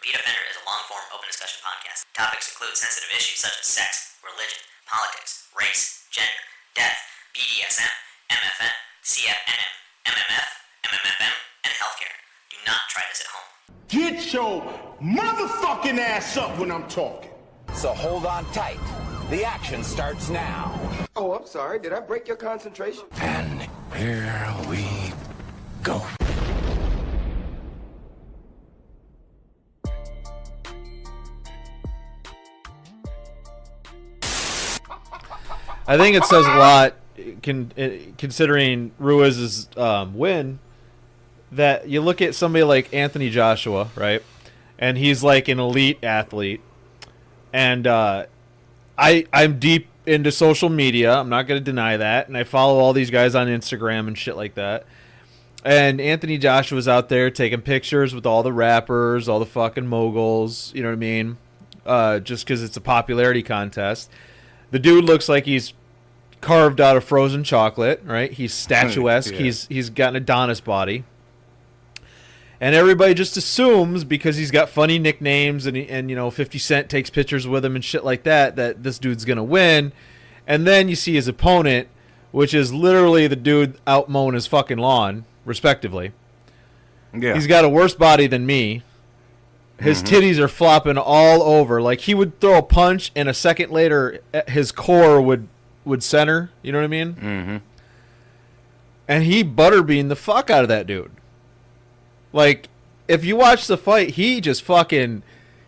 Repeat Offender is a long-form open discussion podcast. Topics include sensitive issues such as sex, religion, politics, race, gender, death, BDSM, MFN, CFNM, MMF, MMFM, and healthcare. Do not try this at home. Get your motherfucking ass up when I'm talking. So hold on tight. The action starts now. Oh, I'm sorry. Did I break your concentration? And here we go. I think it says a lot, considering Ruiz's win, that you look at somebody like Anthony Joshua, right? And he's like an elite athlete. And I'm deep into social media. I'm not going to deny that. And I follow all these guys on Instagram and shit like that. And Anthony Joshua's out there taking pictures with all the rappers, all the fucking moguls, you know what I mean? Just because it's a popularity contest. The dude looks like he's carved out of frozen chocolate, right? He's statuesque. Yeah. He's got an Adonis body. And everybody just assumes, because he's got funny nicknames and you know 50 Cent takes pictures with him and shit like that, that this dude's going to win. And then you see his opponent, which is literally the dude out mowing his fucking lawn, respectively. Yeah. He's got a worse body than me. His titties are flopping all over. Like, he would throw a punch, and a second later, his core would center. You know what I mean? Mm-hmm. And he butterbeaned the fuck out of that dude. Like, if you watch the fight, he just fucking...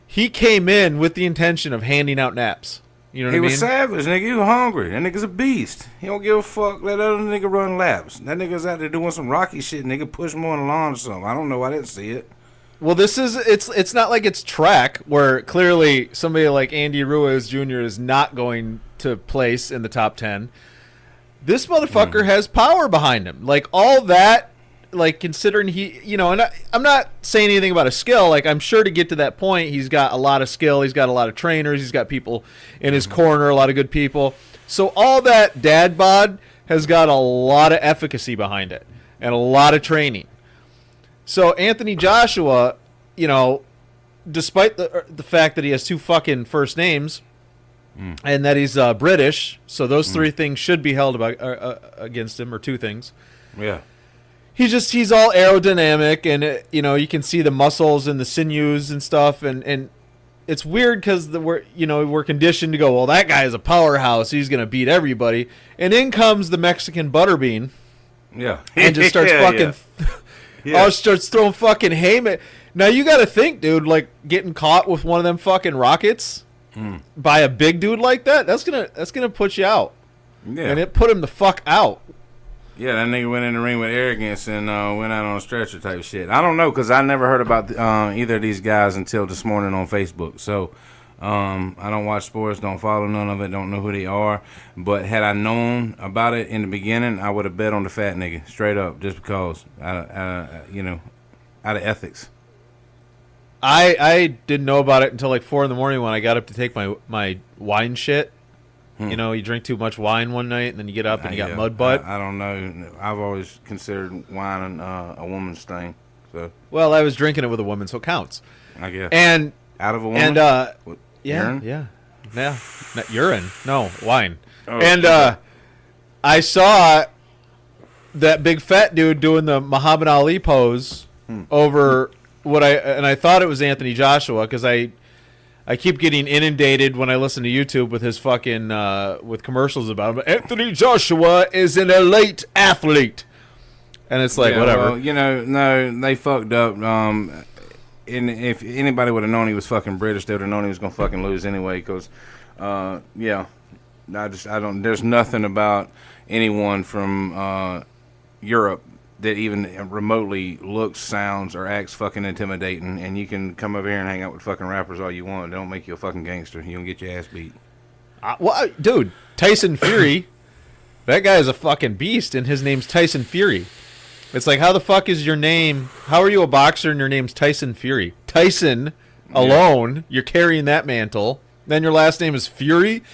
He came in with the intention of handing out naps. You know what I mean? He was savage, nigga. He was hungry. That nigga's a beast. He don't give a fuck. Let other nigga run laps. That nigga's out there doing some Rocky shit. Nigga push him on the lawn or something. I don't know. I didn't see it. Well, it's not like it's track, where clearly somebody like Andy Ruiz Jr. is not going to place in the top 10. This motherfucker has power behind him. Like, all that, like, considering he, you know, and I'm not saying anything about his skill. Like, I'm sure to get to that point, he's got a lot of skill. He's got a lot of trainers. He's got people in his corner, a lot of good people. So all that dad bod has got a lot of efficacy behind it and a lot of training. So Anthony Joshua, you know, despite the fact that he has two fucking first names and that he's British, so those three things should be held against him, or two things. Yeah. He's all aerodynamic, and you know, you can see the muscles and the sinews and stuff, and it's weird because we're conditioned to go, well, that guy is a powerhouse, he's gonna beat everybody, and in comes the Mexican butterbean, and just starts fucking. Yeah. Oh, starts throwing fucking haymaker. Now you got to think, dude, like getting caught with one of them fucking rockets by a big dude like that. That's gonna put you out. Yeah, and it put him the fuck out. Yeah, that nigga went in the ring with arrogance and went out on a stretcher type shit. I don't know, because I never heard about either of these guys until this morning on Facebook. So I don't watch sports, don't follow none of it, don't know who they are. But had I known about it in the beginning, I would have bet on the fat nigga, straight up, just because, out of ethics. I didn't know about it until like 4 a.m. when I got up to take my wine shit. You know, you drink too much wine one night, and then you get up and you got mud butt. I don't know. I've always considered wine a woman's thing. So. Well, I was drinking it with a woman, so it counts. I guess. And out of a woman? And urine? Yeah. Not urine. No, wine. Oh, and I saw that big fat dude doing the Muhammad Ali pose over I thought it was Anthony Joshua, because I keep getting inundated when I listen to YouTube with his fucking with commercials about him. But Anthony Joshua is an elite athlete, and it's like, whatever. Well, you know, no, they fucked up. And if anybody would have known he was fucking British, they would have known he was gonna fucking lose anyway. Because, I don't. There's nothing about anyone from Europe that even remotely looks, sounds, or acts fucking intimidating. And you can come over here and hang out with fucking rappers all you want. They don't make you a fucking gangster. You don't get your ass beat. Dude, Tyson Fury, that guy is a fucking beast, and his name's Tyson Fury. It's like, how the fuck is your name? How are you a boxer and your name's Tyson Fury? Tyson alone, you're carrying that mantle. Then your last name is Fury.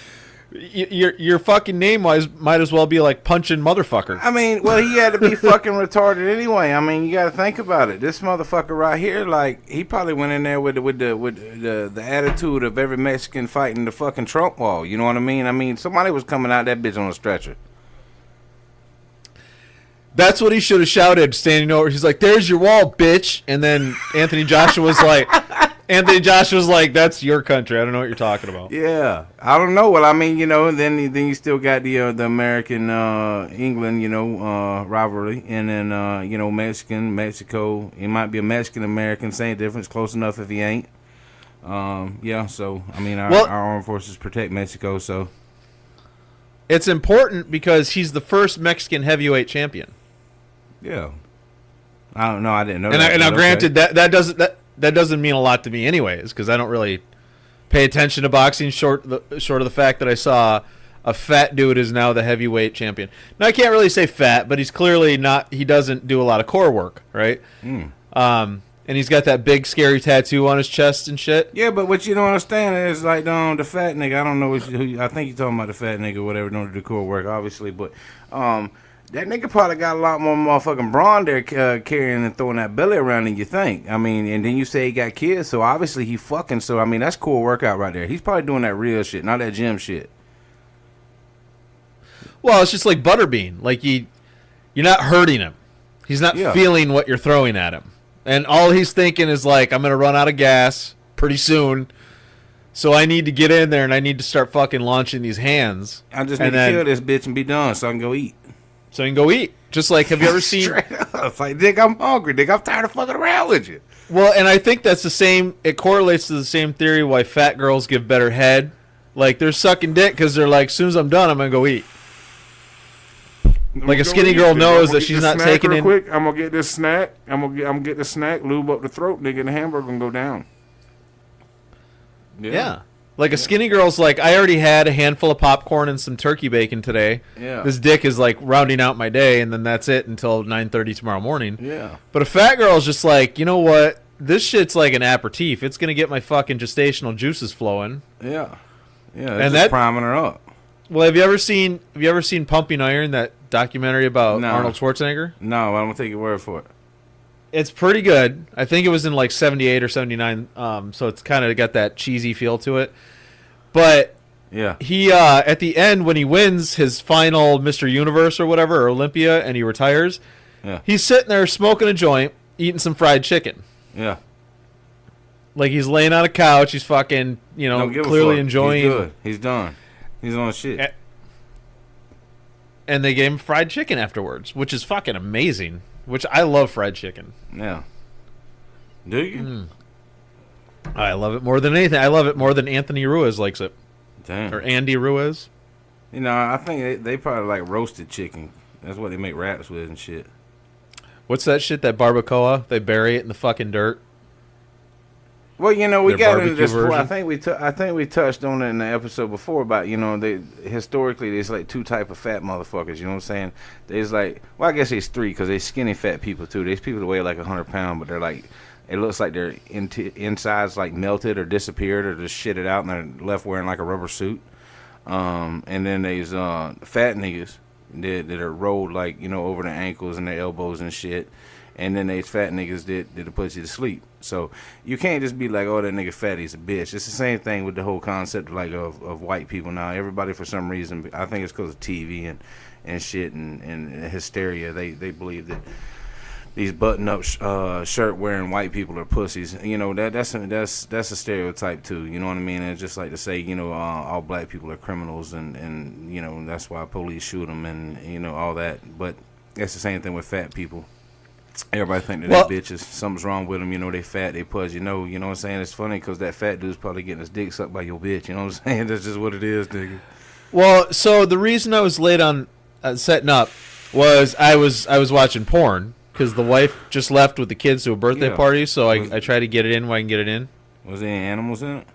Your fucking name might as well be like punching motherfucker. I mean, well, he had to be fucking retarded anyway. I mean, you got to think about it. This motherfucker right here, like, he probably went in there with the attitude of every Mexican fighting the fucking Trump wall. You know what I mean? I mean, somebody was coming out that bitch on a stretcher. That's what he should have shouted, standing over. He's like, "There's your wall, bitch!" And then Anthony Joshua was like, "That's your country. I don't know what you're talking about." Yeah, I don't know. Well, I mean, you know, then you still got the American England, you know, rivalry, and then you know, Mexico. He might be a Mexican American, same difference, close enough if he ain't. Yeah. So I mean, our armed forces protect Mexico, so it's important because he's the first Mexican heavyweight champion. yeah. I don't know. I didn't know. And now, granted, that doesn't mean a lot to me, anyways, because I don't really pay attention to boxing. Short of the fact that I saw a fat dude is now the heavyweight champion. Now I can't really say fat, but he's clearly not. He doesn't do a lot of core work, right? And he's got that big scary tattoo on his chest and shit. Yeah, but what you don't understand is like the fat nigga. I don't know who. I think you're talking about the fat nigga, or whatever, don't do the core work, obviously, but that nigga probably got a lot more motherfucking brawn there carrying and throwing that belly around than you think. I mean, and then you say he got kids, so obviously he fucking. So I mean, that's core workout right there. He's probably doing that real shit, not that gym shit. Well, it's just like Butterbean. Like you're not hurting him. He's not feeling what you're throwing at him, and all he's thinking is like, I'm gonna run out of gas pretty soon. So I need to get in there and I need to start fucking launching these hands. I just need to kill this bitch and be done so I can go eat. So you can go eat. Just like, have you ever seen... It's like, Dick, I'm hungry. Dick, I'm tired of fucking around with you. Well, and I think that's the same... It correlates to the same theory why fat girls give better head. Like, they're sucking dick because they're like, as soon as I'm done, I'm going to go eat. Like, a skinny girl knows that she's not taking in... Quick. I'm going to get this snack. I'm gonna get the snack, lube up the throat, nigga, and the hamburger and go down. Yeah. Like, a skinny girl's like, I already had a handful of popcorn and some turkey bacon today. Yeah. This dick is, like, rounding out my day, and then that's it until 9:30 tomorrow morning. Yeah. But a fat girl's just like, you know what? This shit's like an aperitif. It's going to get my fucking gestational juices flowing. Yeah. Yeah, and that's priming her up. Well, have you ever seen Pumping Iron, that documentary about Arnold Schwarzenegger? No, I don't take your word for it. It's pretty good. I think it was in like 78 or 79, so it's kind of got that cheesy feel to it. But yeah, he at the end, when he wins his final Mr. Universe or whatever, or Olympia, and he retires, he's sitting there smoking a joint, eating some fried chicken. Yeah. Like, he's laying on a couch, he's fucking, clearly enjoying. He's good. He's done. He's on shit. And they gave him fried chicken afterwards, which is fucking amazing. Which I love fried chicken. Yeah. Do you? I love it more than anything. I love it more than Anthony Ruiz likes it. Damn. Or Andy Ruiz. You know, I think they probably like roasted chicken. That's what they make wraps with and shit. What's that shit, that barbacoa? They bury it in the fucking dirt. Well, you know, we got into this before. Version? I think we touched on it in the episode before about, they historically there's like two type of fat motherfuckers. You know what I'm saying? There's like, well, I guess there's three because there's skinny fat people too. There's people that weigh like 100 pounds, but they're like, it looks like their insides like melted or disappeared or just shitted out and they're left wearing like a rubber suit. And then there's fat niggas that are rolled like, over their ankles and their elbows and shit. And then there's fat niggas that put you to sleep. So you can't just be like, oh, that nigga fat, he's a bitch. It's the same thing with the whole concept of white people now. Everybody, for some reason, I think it's because of TV and shit and hysteria, they believe that these button-up shirt-wearing white people are pussies. That's a stereotype too. You know what I mean? And it's just like to say, all black people are criminals and that's why police shoot them and all that. But that's the same thing with fat people. Everybody think that they're bitches. Something's wrong with them. They fat, they pudge. You know what I'm saying? It's funny because that fat dude's probably getting his dick sucked by your bitch. You know what I'm saying? That's just what it is, nigga. Well, so the reason I was late on setting up was I was watching porn because the wife just left with the kids to a birthday party, so I tried to get it in when I can get it in. Was there any animals in it?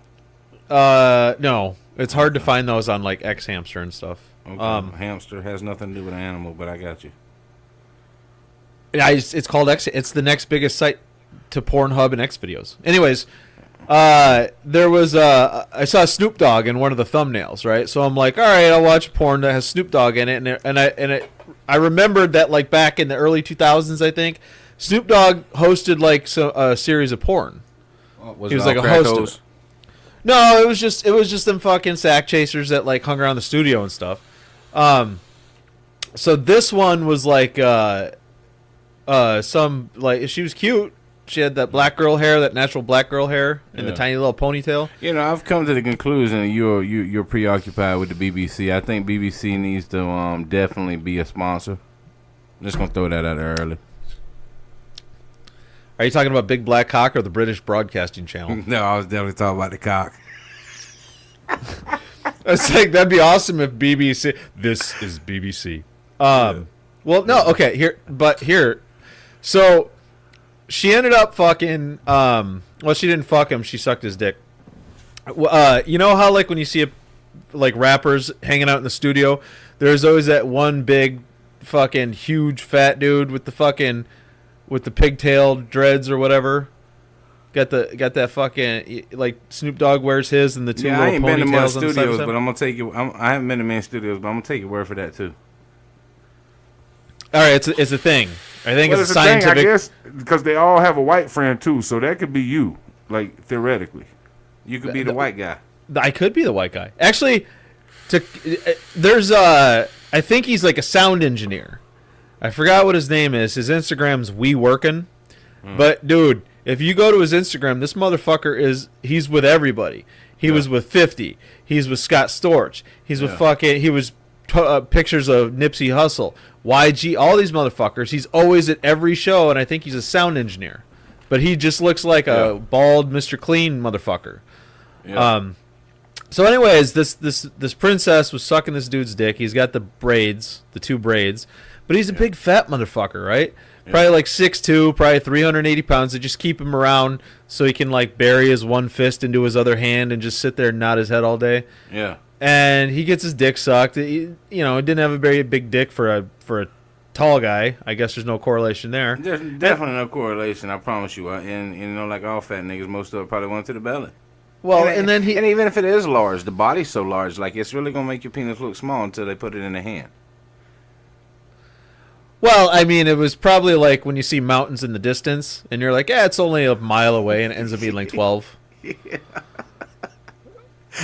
No. It's hard to find those on like X Hamster and stuff. Okay. Hamster has nothing to do with an animal, but I got you. It's called X. It's the next biggest site to Pornhub and X videos. Anyways, There was I saw Snoop Dogg in one of the thumbnails, right? So I'm like, all right, I'll watch porn that has Snoop Dogg in it, I remembered that like back in the early 2000s, I think Snoop Dogg hosted like a series of porn. He was like a host of it. No, it was just them fucking sack chasers that like hung around the studio and stuff. So this one was like some like she was cute. She had that black girl hair, that natural black girl hair, and the tiny little ponytail. You know, I've come to the conclusion that you're preoccupied with the BBC. I think BBC needs to definitely be a sponsor. I'm just gonna throw that out there early. Are you talking about Big Black Cock or the British Broadcasting Channel? No, I was definitely talking about the cock. I was like, that'd be awesome if BBC. This is BBC. Well, no, okay, here. So she ended up fucking. Well, she didn't fuck him. She sucked his dick. You know how like when you see like rappers hanging out in the studio, there's always that one big, fucking huge fat dude with the pigtail dreads or whatever. Got that fucking like Snoop Dogg wears his and the two little ponytails. I ain't been to many studios, but I'm gonna take you. I haven't been to many studios, but I'm gonna take your word for that too. All right, it's a thing. I think it's a thing, scientific. I guess because they all have a white friend too, so that could be you. Like theoretically, you could be the white guy. I could be the white guy. Actually, there's I think he's like a sound engineer. I forgot what his name is. His Instagram's We Workin'. But dude, if you go to his Instagram, this motherfucker he's with everybody. He was with 50. He's with Scott Storch. He's with he was pictures of Nipsey Hussle, YG, all these motherfuckers. He's always at every show, and I think he's a sound engineer. But he just looks like a bald Mr. Clean motherfucker. Yeah. So anyways, this princess was sucking this dude's dick. He's got the two braids. But he's a big fat motherfucker, right? Yeah. Probably like 6'2", probably 380 pounds. They just keep him around so he can like bury his one fist into his other hand and just sit there and nod his head all day. Yeah. And he gets his dick sucked. He didn't have a very big dick for a tall guy. I guess there's no correlation there. There's definitely no correlation, I promise you. And like all fat niggas, most of it probably went to the belly. Well, and even if it is large, the body's so large, like it's really gonna make your penis look small until they put it in the hand. Well, I mean, it was probably like when you see mountains in the distance, and you're like, it's only a mile away, and it ends up being like 12. Yeah.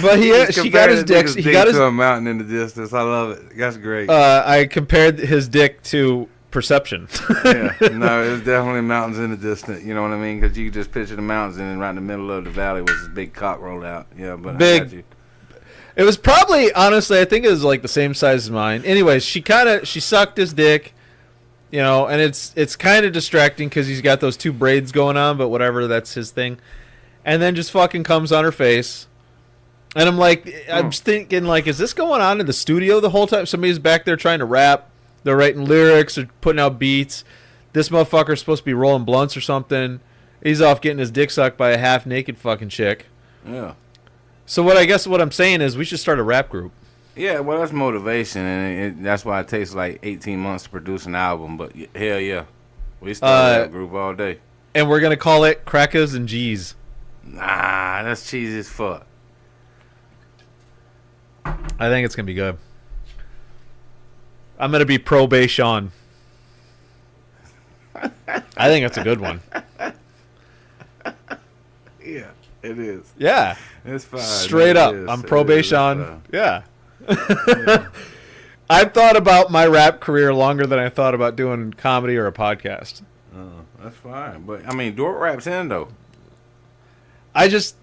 But she got his dick. He got to a mountain in the distance. I love it. That's great. I compared his dick to perception. Yeah, no, it was definitely mountains in the distance. You know what I mean? Because you could just picture the mountains, and then right in the middle of the valley was this big cock rolled out. Yeah, but big. I got you. It was probably, honestly, I think it was like the same size as mine. Anyways, she sucked his dick. You know, and it's kind of distracting because he's got those two braids going on, but whatever, that's his thing. And then just fucking comes on her face. And I'm like, I'm just thinking, like, is this going on in the studio the whole time? Somebody's back there trying to rap. They're writing lyrics or putting out beats. This motherfucker's supposed to be rolling blunts or something. He's off getting his dick sucked by a half-naked fucking chick. Yeah. So what I'm saying is we should start a rap group. Yeah, well, that's motivation, and that's why it takes like 18 months to produce an album. But hell yeah, we start that group all day. And we're gonna call it Crackers and G's. Nah, that's cheesy as fuck. I think it's gonna be good. I'm gonna be pro Bay Sean. I think that's a good one. Yeah, it is. Yeah, it's fine. Straight up, I'm pro Bay Sean. Yeah. I've thought about my rap career longer than I thought about doing comedy or a podcast. That's fine, but I mean, Dork rap's in though. I just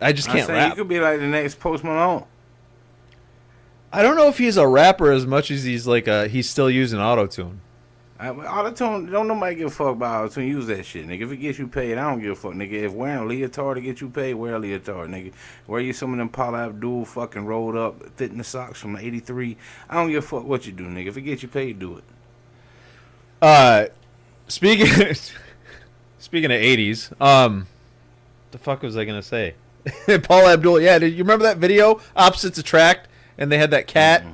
can't rap. You could be like the next Post Malone. I don't know if he's a rapper as much as he's like he's still using auto-tune. Auto-tune, don't nobody give a fuck about auto-tune. Use that shit, nigga. If it gets you paid, I don't give a fuck, nigga. If wearing a leotard to get you paid, wear a leotard, nigga. Wear you some of them Paula Abdul fucking rolled up fitness socks from '83. I don't give a fuck what you do, nigga. If it gets you paid, do it. Speaking of '80s, the fuck was I gonna say? Paula Abdul, yeah. Did you remember that video? Opposites Attract, and they had that cat. Mm-hmm.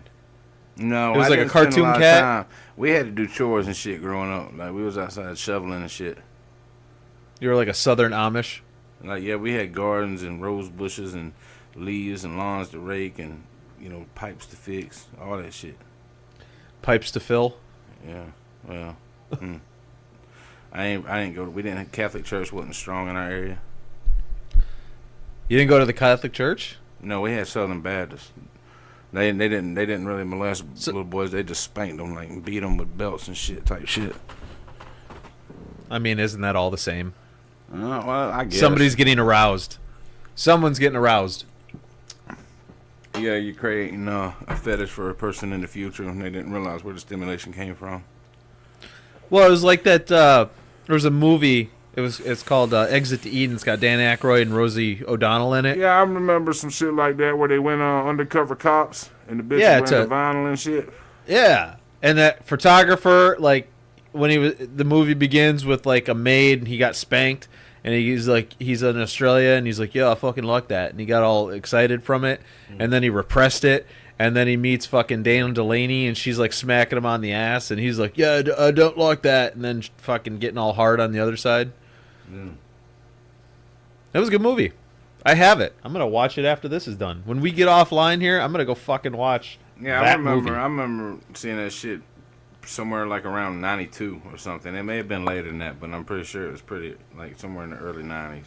No, it was like a cartoon cat. We had to do chores and shit growing up. Like we was outside shoveling and shit. You were like a Southern Amish. Like, yeah, we had gardens and rose bushes and leaves and lawns to rake and, pipes to fix, all that shit. Pipes to fill. Yeah, well, I didn't go. We didn't. Catholic church wasn't strong in our area. You didn't go to the Catholic church? No, we had Southern Baptists. They didn't really molest little boys. They just spanked them, like beat them with belts and shit type shit. I mean, isn't that all the same? Well, I guess Somebody's getting aroused. Someone's getting aroused. Yeah, you're creating a fetish for a person in the future, and they didn't realize where the stimulation came from. Well, it was like that. There was a movie. It's called Exit to Eden. It's got Dan Aykroyd and Rosie O'Donnell in it. Yeah, I remember some shit like that where they went undercover cops and the bitch went into vinyl and shit. Yeah, and that photographer, like, when the movie begins with like a maid and he got spanked, and he's in Australia and he's like, yeah, I fucking like that, and he got all excited from it, and then he repressed it, and then he meets fucking Dana Delaney and she's like smacking him on the ass, and he's like, yeah, I don't like that, and then fucking getting all hard on the other side. Yeah. It was a good movie. I have it. I'm gonna watch it after this is done. When we get offline here, I'm gonna go fucking watch. Yeah, that I movie. remember seeing that shit somewhere like around 92 or something. It may have been later than that, but I'm pretty sure it was pretty like somewhere in the early 90s.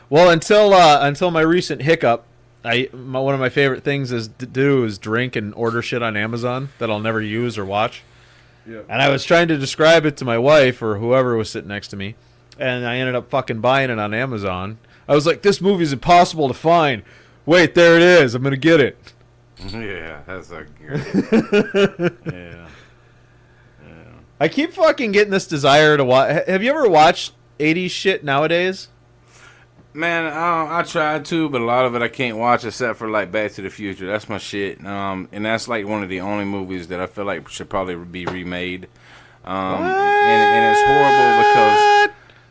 Well, until my recent hiccup, one of my favorite things is to do is drink and order shit on Amazon that I'll never use or watch. Yeah. And I was trying to describe it to my wife or whoever was sitting next to me, and I ended up fucking buying it on Amazon. I was like, this movie's impossible to find. Wait, there it is. I'm going to get it. Yeah, that's a great. Yeah. I keep fucking getting this desire to watch. Have you ever watched 80s shit nowadays? Man, I tried to, but a lot of it I can't watch except for like Back to the Future. That's my shit. And that's like one of the only movies that I feel like should probably be remade. And it's horrible because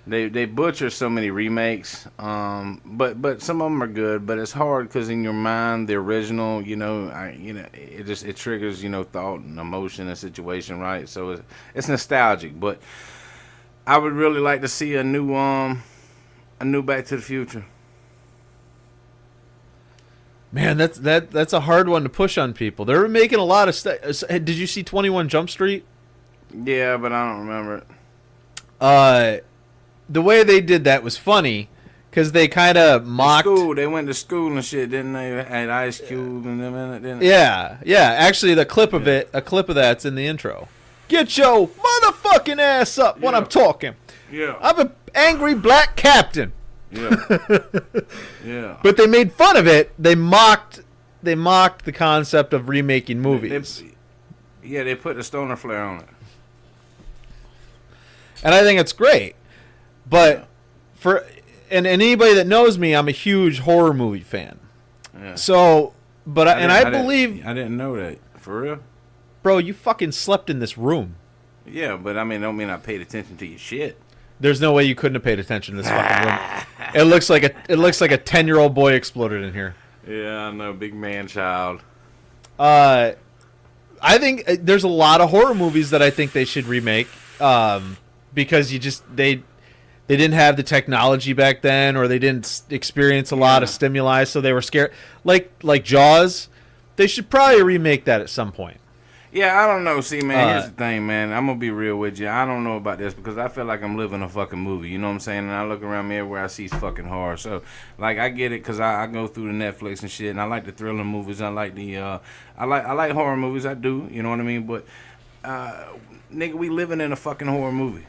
they butcher so many remakes. But some of them are good. But it's hard because in your mind, the original, it triggers thought and emotion and situation, right? So it's nostalgic. But I would really like to see a new Back to the Future. Man, that's a hard one to push on people. They're making a lot of stuff. Did you see 21 Jump Street? Yeah, but I don't remember it. The way they did that was funny because they kind of mocked. They went to school and shit, didn't they? Had Ice Cube and them in it, didn't they? Yeah. Actually, a clip of that's in the intro. Get your motherfucking ass up when I'm talking. Yeah. I'm an angry black captain. Yeah. Yeah. But they made fun of it. They mocked the concept of remaking movies. They put the stoner flair on it. And I think it's great. But and anybody that knows me, I'm a huge horror movie fan. Yeah. So, but I believe I didn't know that. For real? Bro, you fucking slept in this room. Yeah, but I mean, don't mean I paid attention to your shit. There's no way you couldn't have paid attention to this fucking room. It looks like a 10-year-old boy exploded in here. Yeah, I know, big man child. I think there's a lot of horror movies that I think they should remake, because they didn't have the technology back then, or they didn't experience a lot of stimuli, so they were scared. Like Jaws, they should probably remake that at some point. Yeah, I don't know. See, man, here's the thing, man. I'm going to be real with you. I don't know about this because I feel like I'm living a fucking movie. You know what I'm saying? And I look around me everywhere I see fucking horror. So, like, I get it because I go through the Netflix and shit, and I like the thriller movies. I like the, I like horror movies. I do. You know what I mean? But, nigga, we living in a fucking horror movie.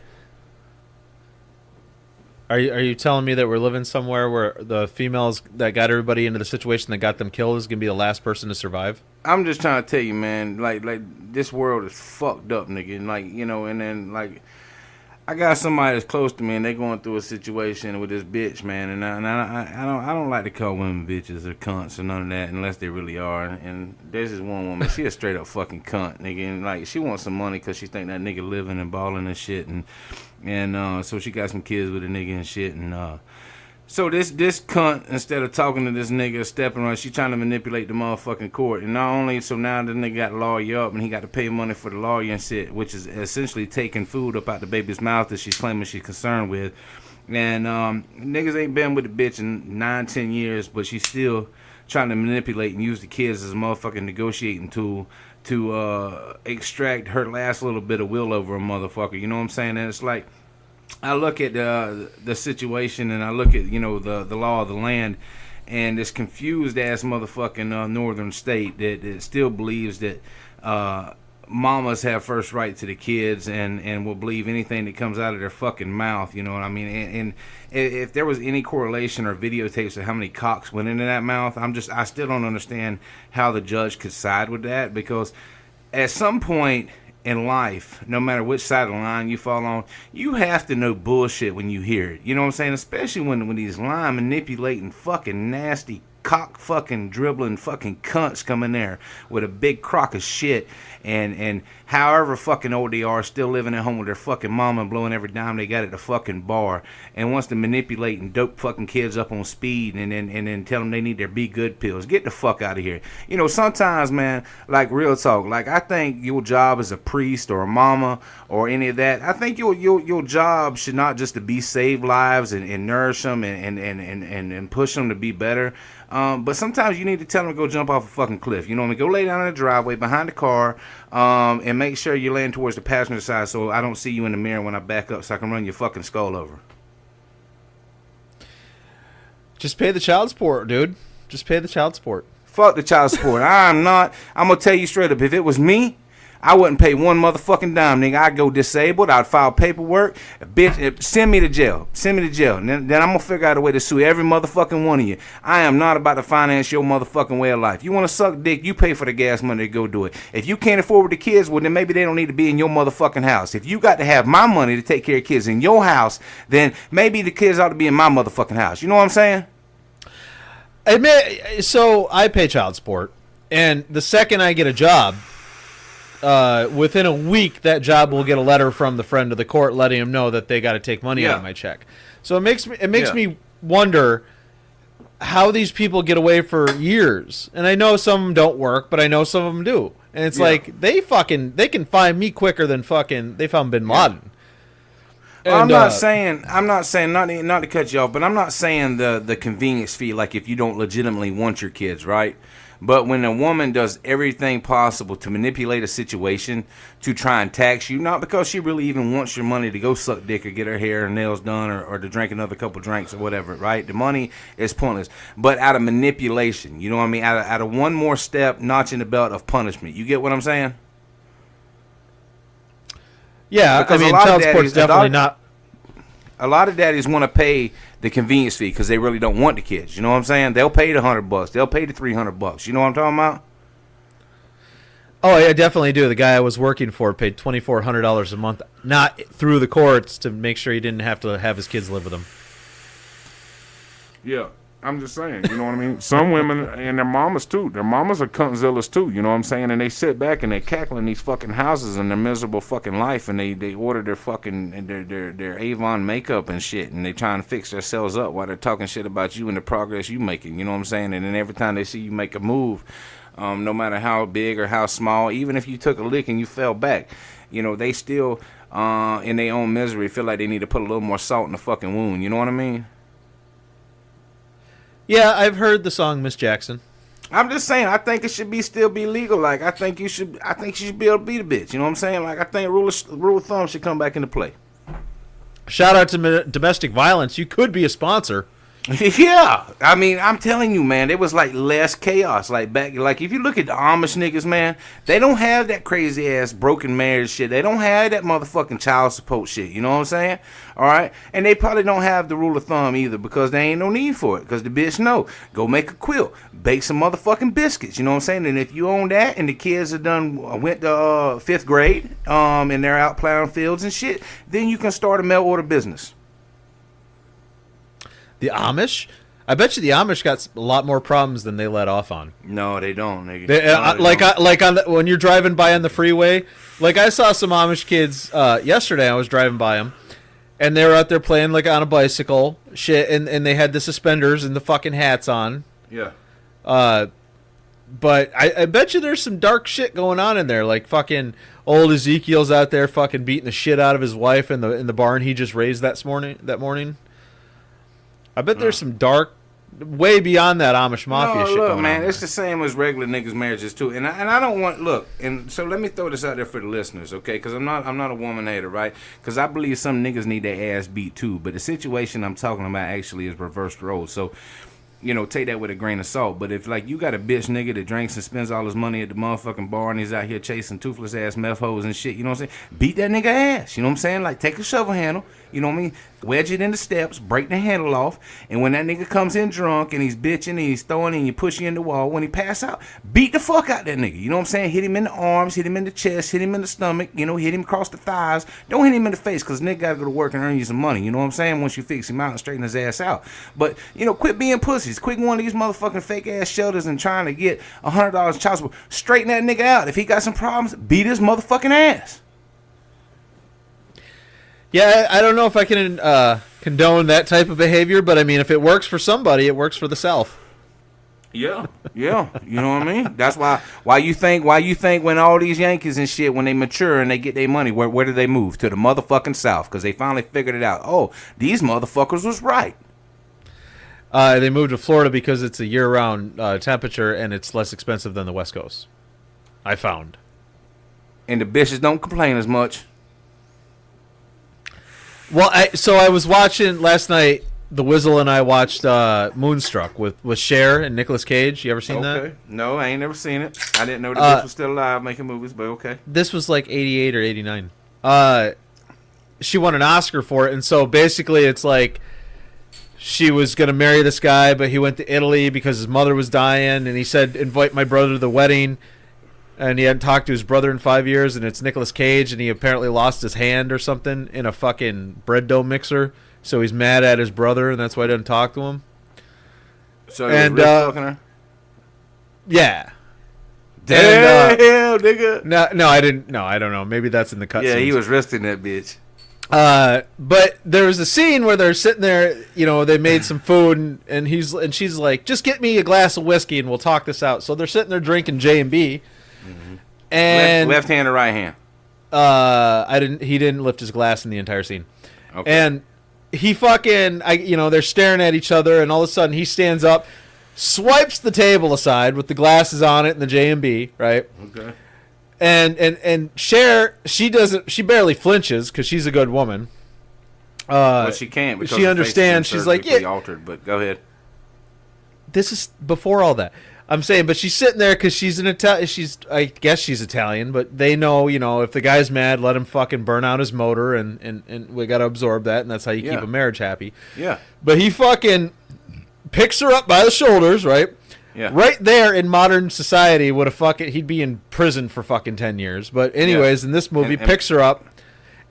Are you telling me that we're living somewhere where the females that got everybody into the situation that got them killed is going to be the last person to survive? I'm just trying to tell you, man, like this world is fucked up, nigga. And and then, like, I got somebody that's close to me, and they going through a situation with this bitch, man. And I don't like to call women bitches or cunts or none of that unless they really are. And there's this one woman, she a straight up fucking cunt, nigga. And, like, she wants some money because she think that nigga living and balling and shit. And so she got some kids with a nigga and shit. And so this cunt, instead of talking to this nigga, stepping on, she trying to manipulate the motherfucking court. And not only, so now the nigga got lawyer up and he got to pay money for the lawyer and shit, which is essentially taking food up out the baby's mouth that she's claiming she's concerned with. And niggas ain't been with the bitch in 9-10 years, but she's still trying to manipulate and use the kids as a motherfucking negotiating tool to extract her last little bit of will over a motherfucker. You know what I'm saying? And it's like, I look at the situation, and I look at, you know, the law of the land, and this confused ass motherfucking northern state that still believes that mamas have first right to the kids and will believe anything that comes out of their fucking mouth. You know what I mean? And if there was any correlation or videotapes of how many cocks went into that mouth, I still don't understand how the judge could side with that, because at some point in life, no matter which side of the line you fall on, you have to know bullshit when you hear it. You know what I'm saying? Especially when these line manipulating fucking nasty cock fucking dribbling fucking cunts come in there with a big crock of shit and however fucking old they are, still living at home with their fucking mama and blowing every dime they got at the fucking bar, and wants to manipulate and dope fucking kids up on speed and then tell them they need their Be Good pills. Get the fuck out of here. You know, sometimes, man, like real talk, like I think your job as a priest or a mama or any of that, I think your job should not just to be save lives and nourish them and push them to be better. But sometimes you need to tell them to go jump off a fucking cliff. You know what I mean? Go lay down in the driveway behind the car, and make sure you're laying towards the passenger side so I don't see you in the mirror when I back up so I can run your fucking skull over. Just pay the child support, dude. Just pay the child support. Fuck the child support. I'm going to tell you straight up, if it was me, I wouldn't pay one motherfucking dime, nigga. I'd go disabled. I'd file paperwork. Bitch, send me to jail. Send me to jail. Then I'm going to figure out a way to sue every motherfucking one of you. I am not about to finance your motherfucking way of life. You want to suck dick, you pay for the gas money to go do it. If you can't afford the kids, well, then maybe they don't need to be in your motherfucking house. If you got to have my money to take care of kids in your house, then maybe the kids ought to be in my motherfucking house. You know what I'm saying? So I pay child support, and the second I get a job, within a week, that job will get a letter from the friend of the court letting him know that they got to take money out of my check. So it makes me wonder how these people get away for years. And I know some of them don't work, but I know some of them do. And it's like they can find me quicker than they found Bin Laden. Well, I'm not saying not to cut you off, but I'm not saying the convenience fee, like if you don't legitimately want your kids, right? But when a woman does everything possible to manipulate a situation to try and tax you, not because she really even wants your money to go suck dick or get her hair and nails done or to drink another couple drinks or whatever, right? The money is pointless. But out of manipulation, you know what I mean? Out of one more step, notching the belt of punishment. You get what I'm saying? Yeah, because I mean, child support is definitely not. A lot of daddies want to pay the convenience fee because they really don't want the kids. You know what I'm saying? They'll pay the $100. They'll pay the $300. You know what I'm talking about? Oh, I definitely do. The guy I was working for paid $2,400 a month, not through the courts, to make sure he didn't have to have his kids live with him. Yeah. I'm just saying, you know what I mean? Some women, and their mamas too, their mamas are cuntzillas too, you know what I'm saying? And they sit back and they cackle in these fucking houses in their miserable fucking life, and they order their fucking, their Avon makeup and shit, and they trying to fix themselves up while they're talking shit about you and the progress you making, you know what I'm saying? And then every time they see you make a move, no matter how big or how small, even if you took a lick and you fell back, you know, they still, in their own misery, feel like they need to put a little more salt in the fucking wound, you know what I mean? Yeah, I've heard the song Miss Jackson. I'm just saying, I think it should still be legal. Like, I think you should be able to beat a bitch. You know what I'm saying? Like, I think rule of thumb should come back into play. Shout out to domestic violence. You could be a sponsor. Yeah, I mean, I'm telling you, man, it was like less chaos. Like if you look at the Amish niggas, man, they don't have that crazy ass broken marriage shit. They don't have that motherfucking child support shit. You know what I'm saying? All right, and they probably don't have the rule of thumb either because there ain't no need for it. Because the bitch know, go make a quilt, bake some motherfucking biscuits. You know what I'm saying? And if you own that, and the kids are went to 5th grade, and they're out plowing fields and shit, then you can start a mail order business. The Amish? I bet you the Amish got a lot more problems than they let off on. No, they don't, nigga. When you're driving by on the freeway, like I saw some Amish kids yesterday. I was driving by them, and they were out there playing like on a bicycle, shit, and they had the suspenders and the fucking hats on. Yeah. But I bet you there's some dark shit going on in there. Like fucking old Ezekiel's out there fucking beating the shit out of his wife in the barn he just raised that morning. I bet there's some dark, way beyond that Amish mafia shit look, going man, on. it's the same as regular niggas' marriages too. And I don't want and so let me throw this out there for the listeners, okay? Because I'm not a woman hater, right? Because I believe some niggas need their ass beat too. But the situation I'm talking about actually is reversed roles. So, take that with a grain of salt. But if, like, you got a bitch nigga that drinks and spends all his money at the motherfucking bar and he's out here chasing toothless ass meth hoes and shit, you know what I'm saying? Beat that nigga ass, you know what I'm saying? Like, take a shovel handle, you know what I mean? Wedge it in the steps, break the handle off, and when that nigga comes in drunk and he's bitching and he's throwing and you push you in the wall, when he pass out, beat the fuck out that nigga, you know what I'm saying? Hit him in the arms, hit him in the chest, hit him in the stomach, hit him across the thighs. Don't hit him in the face, because nigga gotta go to work and earn you some money, you know what I'm saying? Once you fix him out and straighten his ass out. But, quit being pussies. Quit one of these motherfucking fake ass shelters and trying to get $100 in child support. Straighten that nigga out. If he got some problems, beat his motherfucking ass. Yeah, I don't know if I can condone that type of behavior, but I mean, if it works for somebody, it works for the South. Yeah, you know what I mean? That's why you think when all these Yankees and shit, when they mature and they get their money, where do they move? To the motherfucking South, because they finally figured it out. Oh, these motherfuckers was right. They moved to Florida because it's a year-round temperature and it's less expensive than the West Coast. I found. And the bitches don't complain as much. Well, I was watching last night. The Wizzle and I watched Moonstruck with Cher and Nicolas Cage. You ever seen that? No, I ain't never seen it. I didn't know the bitch was still alive making movies, but okay. This was like 88 or 89. She won an Oscar for it, and so basically it's like she was going to marry this guy, but he went to Italy because his mother was dying, and he said, invite my brother to the wedding. And he hadn't talked to his brother in 5 years, and it's Nicolas Cage, and he apparently lost his hand or something in a fucking bread dough mixer. So he's mad at his brother, and that's why he doesn't talk to him. So he was fucking her? Yeah. Damn, nigga. No, I didn't. No, I don't know. Maybe that's in the cutscenes. Yeah, he was risking that bitch. But there was a scene where they're sitting there, they made some food, and she's like, just get me a glass of whiskey and we'll talk this out. So they're sitting there drinking J&B. Mm-hmm. And left hand or right hand? He didn't lift his glass in the entire scene. Okay. And he they're staring at each other, and all of a sudden he stands up, swipes the table aside with the glasses on it and the J&B, right? Okay. And Cher, she barely flinches because she's a good woman. Well, she can't because she understands. She's like, yeah, altered. But go ahead. This is before all that. I'm saying, but she's sitting there because she's an Italian. I guess she's Italian, but they know, if the guy's mad, let him fucking burn out his motor, and we got to absorb that, and that's how you keep a marriage happy. Yeah. But he fucking picks her up by the shoulders, right? Yeah. Right there in modern society he'd be in prison for fucking 10 years. But anyways, in this movie, picks her up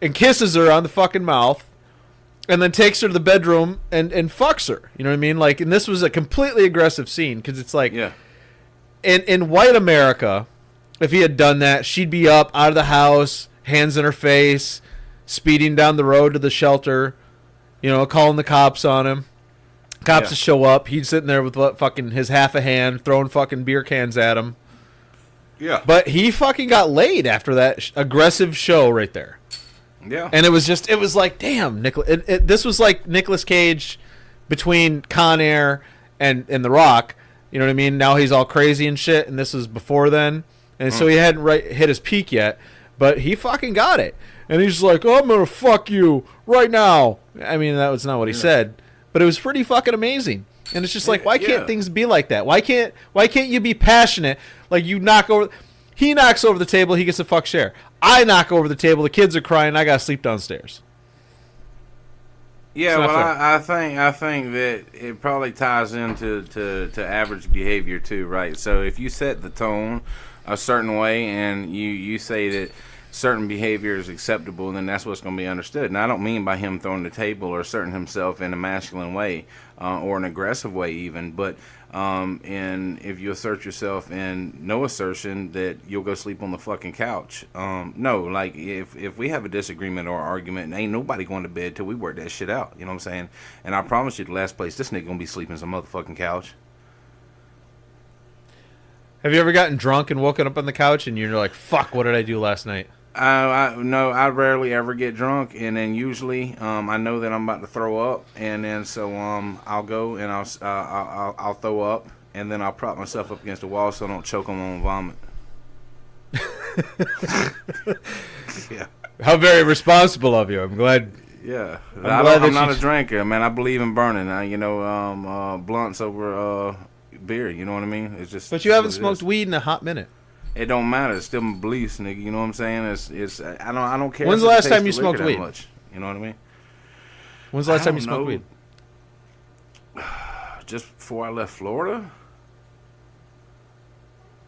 and kisses her on the fucking mouth, and then takes her to the bedroom and fucks her. You know what I mean? Like, and this was a completely aggressive scene because it's like, in white America, if he had done that, she'd be up out of the house, hands in her face, speeding down the road to the shelter, calling the cops on him. Cops would show up. He's sitting there with fucking his half a hand, throwing fucking beer cans at him. Yeah. But he fucking got laid after that aggressive show right there. Yeah. And it was like, damn, this was like Nicolas Cage between Con Air and The Rock. You know what I mean? Now he's all crazy and shit, and this was before then. And so he hadn't hit his peak yet, but he fucking got it. And he's like, oh, I'm going to fuck you right now. I mean, that was not what he said, but it was pretty fucking amazing. And it's just like, why can't things be like that? Why can't you be passionate? Like, he knocks over the table, he gets a fuck share. I knock over the table, the kids are crying, I got to sleep downstairs. Yeah, well, I think that it probably ties into to average behavior too, right? So if you set the tone a certain way and you say that certain behavior is acceptable, then that's what's going to be understood. And I don't mean by him throwing the table or asserting himself in a masculine way or an aggressive way even, but and if you assert yourself in no assertion that you'll go sleep on the fucking couch. No, like if we have a disagreement or argument, ain't nobody going to bed till we work that shit out. You know what I'm saying? And I promise you, the last place this nigga gonna be sleeping some motherfucking couch. Have you ever gotten drunk and woken up on the couch and you're like, fuck, what did I do last night? No, I rarely ever get drunk, and then usually I know that I'm about to throw up, and then so I'll go and I'll throw up, and then I'll prop myself up against the wall so I don't choke on my own vomit. Yeah. How very responsible of you. I'm glad. Yeah, I'm I'm not a drinker, man. I believe in burning. Blunts over beer. You know what I mean? It's just. But you haven't smoked weed in a hot minute. It don't matter. It's still my beliefs, nigga. You know what I'm saying? It's. I don't care. When's if the it last tastes time you the smoked liquor that weed? much. You know what I mean? When's the last I time you don't smoked know. weed? Just before I left Florida.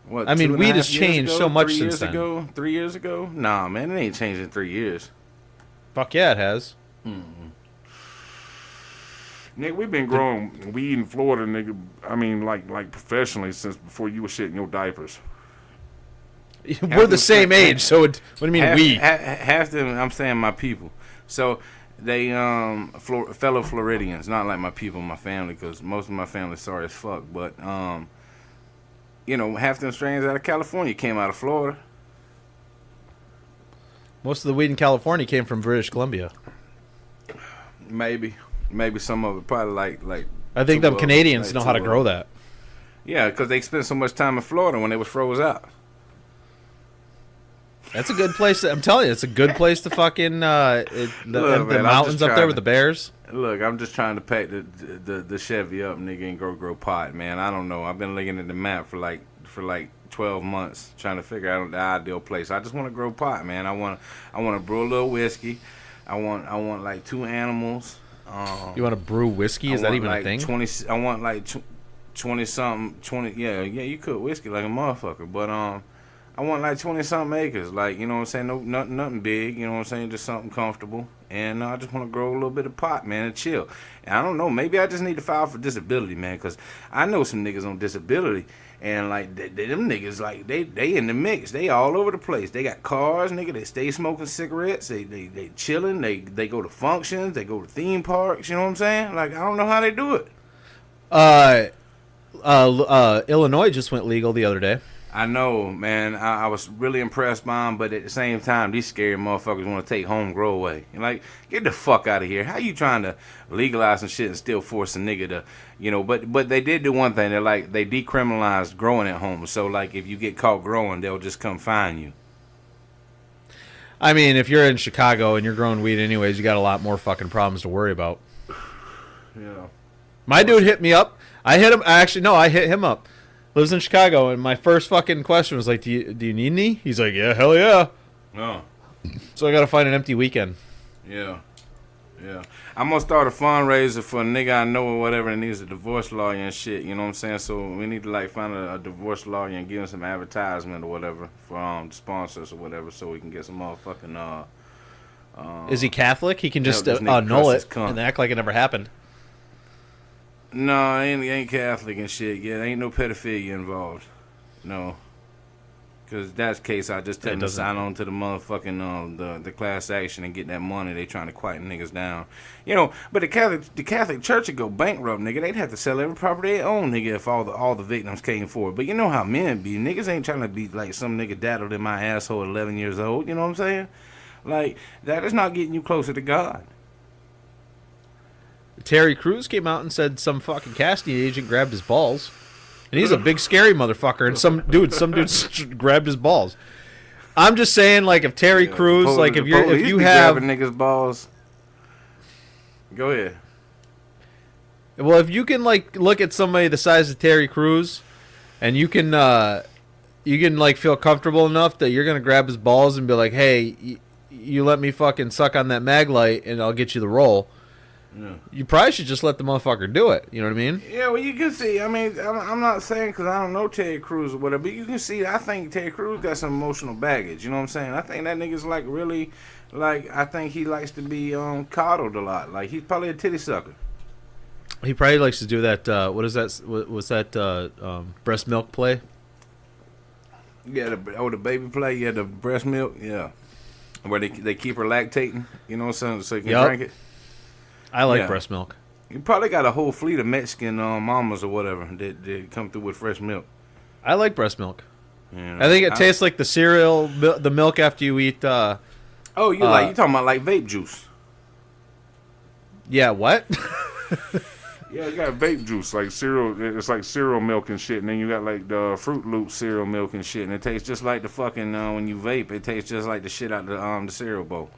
What? I mean, 2.5 weed has years changed ago? so much 3 since years then. ago? 3 years ago? Nah, man, it ain't changed in 3 years. Fuck yeah, it has. Nigga, we've been growing weed in Florida, nigga. I mean, like professionally since before you were shitting your diapers. We're the same age, so what do you mean weed? Half them, I'm saying my people. So they fellow Floridians, not like my people, my family, because most of my family sorry as fuck. But half them strains out of California came out of Florida. Most of the weed in California came from British Columbia. Maybe some of it probably like. I think them Canadians know how to grow that. Yeah, because they spent so much time in Florida when they was froze out. That's a good place. I'm telling you, it's a good place to fucking the mountains up there with the bears. Look, I'm just trying to pack the Chevy up, nigga, and grow pot, man. I don't know. I've been looking at the map for like 12 months trying to figure out the ideal place. I just want to grow pot, man. I want to brew a little whiskey. I want like 2 animals. You want to brew whiskey? Is that even like a thing? 20. I want like 20 something. 20. Yeah. You cook whiskey like a motherfucker, but I want like 20 something acres. Like, you know what I'm saying? No, nothing big. You know what I'm saying? Just something comfortable. And I just want to grow a little bit of pot, man, and chill. And I don't know. Maybe I just need to file for disability, man, because I know some niggas on disability. And, like, them niggas, like, they in the mix. They all over the place. They got cars, nigga. They stay smoking cigarettes. They chilling. They go to functions. They go to theme parks. You know what I'm saying? Like, I don't know how they do it. Illinois just went legal the other day. I know, man. I was really impressed by them, but at the same time, these scary motherfuckers want to take home grow away. And like, get the fuck out of here. How you trying to legalize some shit and still force a nigga to, but they did do one thing. They decriminalized growing at home. So, like, if you get caught growing, they'll just come find you. I mean, if you're in Chicago and you're growing weed anyways, you got a lot more fucking problems to worry about. Yeah. My dude hit me up. I hit him. Actually, no, I hit him up. Lives in Chicago, and my first fucking question was like, do you need any? He's like, yeah, hell yeah. Oh. So I got to find an empty weekend. Yeah. I'm going to start a fundraiser for a nigga I know or whatever that needs a divorce lawyer and shit. You know what I'm saying? So we need to, like, find a divorce lawyer and give him some advertisement or whatever for sponsors or whatever so we can get some motherfucking... Is he Catholic? He can just this nigga annul cuss it his cunt. and act like it never happened. No, he ain't Catholic and shit. Yeah, there ain't no pedophilia involved. No. Because that's the case, I just tell him to sign on to the motherfucking the class action and get that money. They trying to quieten niggas down. But the Catholic Church would go bankrupt, nigga. They'd have to sell every property they own, nigga, if all the victims came forward. But you know how men be. Niggas ain't trying to be like some nigga daddled in my asshole at 11 years old. You know what I'm saying? Like, that is not getting you closer to God. Terry Crews came out and said some fucking casting agent grabbed his balls. And he's a big, scary motherfucker. And some dude grabbed his balls. I'm just saying, like, if Terry Crews, like, if you have grabbing niggas' balls. Go ahead. Well, if you can, like, look at somebody the size of Terry Crews, and you can like feel comfortable enough that you're gonna grab his balls and be like, hey, you let me fucking suck on that mag light, and I'll get you the roll. Yeah. You probably should just let the motherfucker do it. You know what I mean? Yeah, well, you can see. I mean, I'm not saying because I don't know Terry Crews or whatever, but you can see. I think Terry Crews got some emotional baggage. You know what I'm saying? I think that nigga's like really, like, I think he likes to be coddled a lot. Like, he's probably a titty sucker. He probably likes to do that. What is that? What's that? Breast milk play? Yeah, the baby play. Yeah, the breast milk. Yeah, where they keep her lactating. You know what I'm saying? So you can drink it. I like breast milk. You probably got a whole fleet of Mexican mamas or whatever that come through with fresh milk. I like breast milk. You know? I think it tastes like the cereal, the milk after you eat. You talking about like vape juice? Yeah, what? Yeah, you got vape juice, like cereal. It's like cereal milk and shit. And then you got like the Fruit Loop cereal milk and shit. And it tastes just like the fucking when you vape. It tastes just like the shit out the cereal bowl.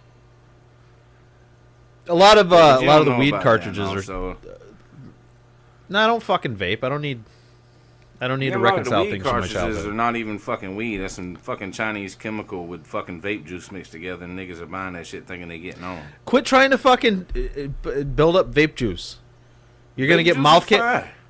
A lot of the weed about cartridges that, are. so. No, I don't fucking vape. I don't need to A lot of reconcile the weed things from my cartridges childhood. are not even fucking weed. That's some fucking Chinese chemical with fucking vape juice mixed together, and niggas are buying that shit thinking they getting on. Quit trying to fucking build up vape juice. You're gonna get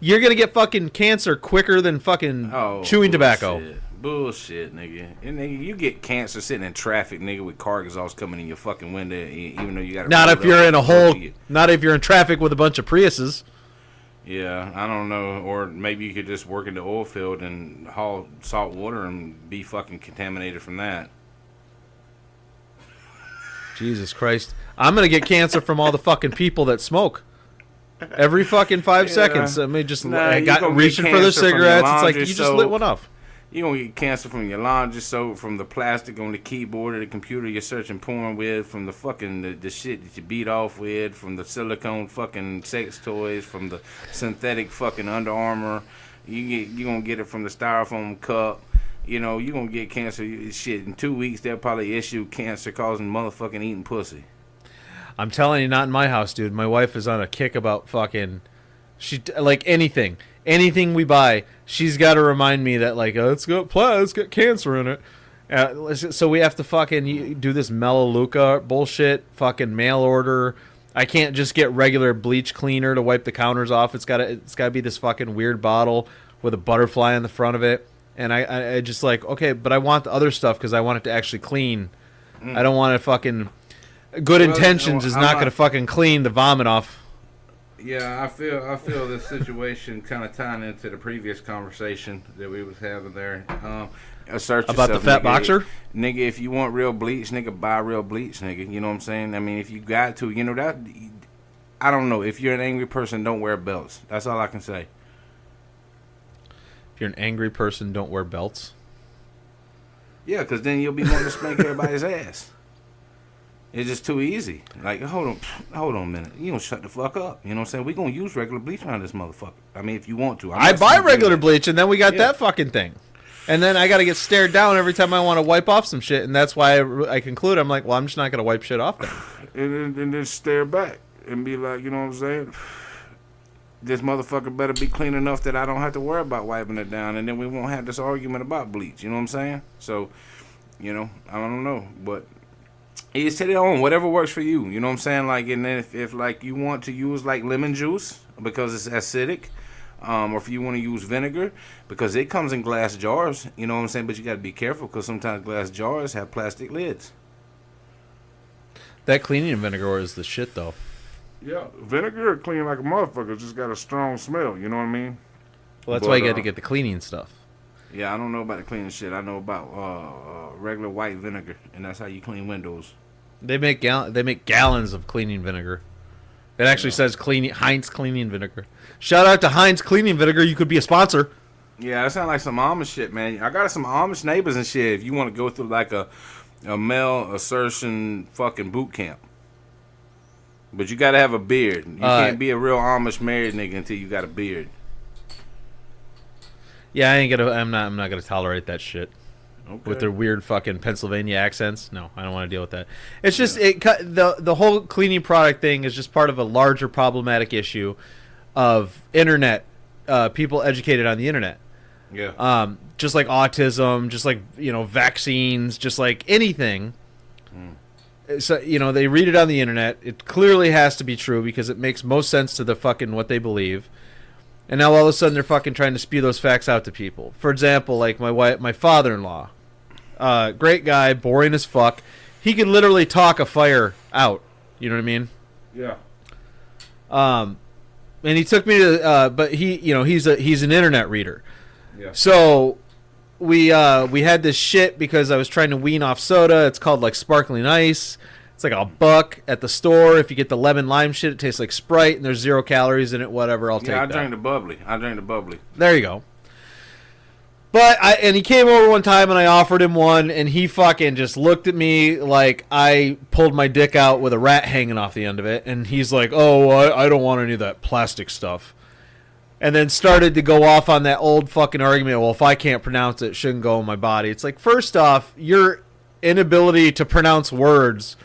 You're gonna get fucking cancer quicker than fucking chewing tobacco. Bullshit, nigga. And nigga, you get cancer sitting in traffic, nigga, with car exhaust coming in your fucking window, even though you got. Not if you're in a hole. Not if you're in traffic with a bunch of Priuses. Yeah, I don't know. Or maybe you could just work in the oil field and haul salt water and be fucking contaminated from that. Jesus Christ. I'm going to get cancer from all the fucking people that smoke. Every fucking 5 seconds. I mean, just reaching for their cigarettes. It's like you just lit one off. You're going to get cancer from your laundry soap, from the plastic on the keyboard or the computer you're searching porn with, from the fucking the shit that you beat off with, from the silicone fucking sex toys, from the synthetic fucking Under Armour. You're going to get it from the styrofoam cup. You know, you're going to get cancer. Shit, in 2 weeks, they'll probably issue cancer-causing motherfucking eating pussy. I'm telling you, not in my house, dude. My wife is on a kick about fucking... Like anything we buy, she's got to remind me that like it's got cancer in it. So we have to fucking do this Melaleuca bullshit, fucking mail order. I can't just get regular bleach cleaner to wipe the counters off. It's gotta be this fucking weird bottle with a butterfly on the front of it. And I just like, okay, but I want the other stuff because I want it to actually clean. I don't want to fucking... Good intentions is not going to fucking clean the vomit off. Yeah, I feel this situation kind of tying into the previous conversation that we was having there. Assert yourself, about the fat boxer? Nigga, if you want real bleach, nigga, buy real bleach, nigga. You know what I'm saying? I mean, if you got to, you know that... I don't know. If you're an angry person, don't wear belts. That's all I can say. If you're an angry person, don't wear belts? Yeah, because then you'll be wanting to spank everybody's ass. It's just too easy. Like, hold on a minute. You don't shut the fuck up. You know what I'm saying? We're going to use regular bleach on this motherfucker. I mean, if you want to. I buy regular bleach, and then we got that fucking thing. And then I got to get stared down every time I want to wipe off some shit. And that's why I conclude, I'm like, well, I'm just not going to wipe shit off then. And then stare back and be like, you know what I'm saying? This motherfucker better be clean enough that I don't have to worry about wiping it down. And then we won't have this argument about bleach. You know what I'm saying? So, you know, I don't know. But... It's to their own, whatever works for you. You know what I'm saying? Like, and then if like you want to use like lemon juice because it's acidic, or if you want to use vinegar because it comes in glass jars. You know what I'm saying? But you got to be careful because sometimes glass jars have plastic lids. That cleaning vinegar is the shit, though. Yeah, vinegar clean like a motherfucker. Just got a strong smell. You know what I mean? Well, that's why you got to get the cleaning stuff. Yeah, I don't know about the cleaning shit. I know about regular white vinegar, and that's how you clean windows. They make gallons of cleaning vinegar. It actually says Heinz cleaning vinegar. Shout out to Heinz cleaning vinegar. You could be a sponsor. Yeah, that sounds like some Amish shit, man. I got some Amish neighbors and shit. If you want to go through like a male assertion fucking boot camp, but you got to have a beard. You can't be a real Amish married nigga until you got a beard. Yeah, I'm not gonna tolerate that shit. Okay. With their weird fucking Pennsylvania accents. No, I don't want to deal with that. It's just the whole cleaning product thing is just part of a larger problematic issue of internet people educated on the internet. Yeah. Just like autism, just like vaccines, just like anything. So they read it on the internet. It clearly has to be true because it makes most sense to the fucking what they believe. And now all of a sudden they're fucking trying to spew those facts out to people. For example, like my father-in-law. Great guy, boring as fuck. He could literally talk a fire out. You know what I mean? Yeah. And he took me to, but he's an internet reader. Yeah. So we had this shit because I was trying to wean off soda. It's called like sparkling ice. It's like $1 at the store. If you get the lemon lime shit, it tastes like Sprite, and there's 0 calories in it. Whatever, I'll take that. I drank the bubbly. There you go. And he came over one time and I offered him one and he fucking just looked at me like I pulled my dick out with a rat hanging off the end of it. And he's like, oh, I don't want any of that plastic stuff. And then started to go off on that old fucking argument. Well, if I can't pronounce it, it shouldn't go in my body. It's like, first off, your inability to pronounce words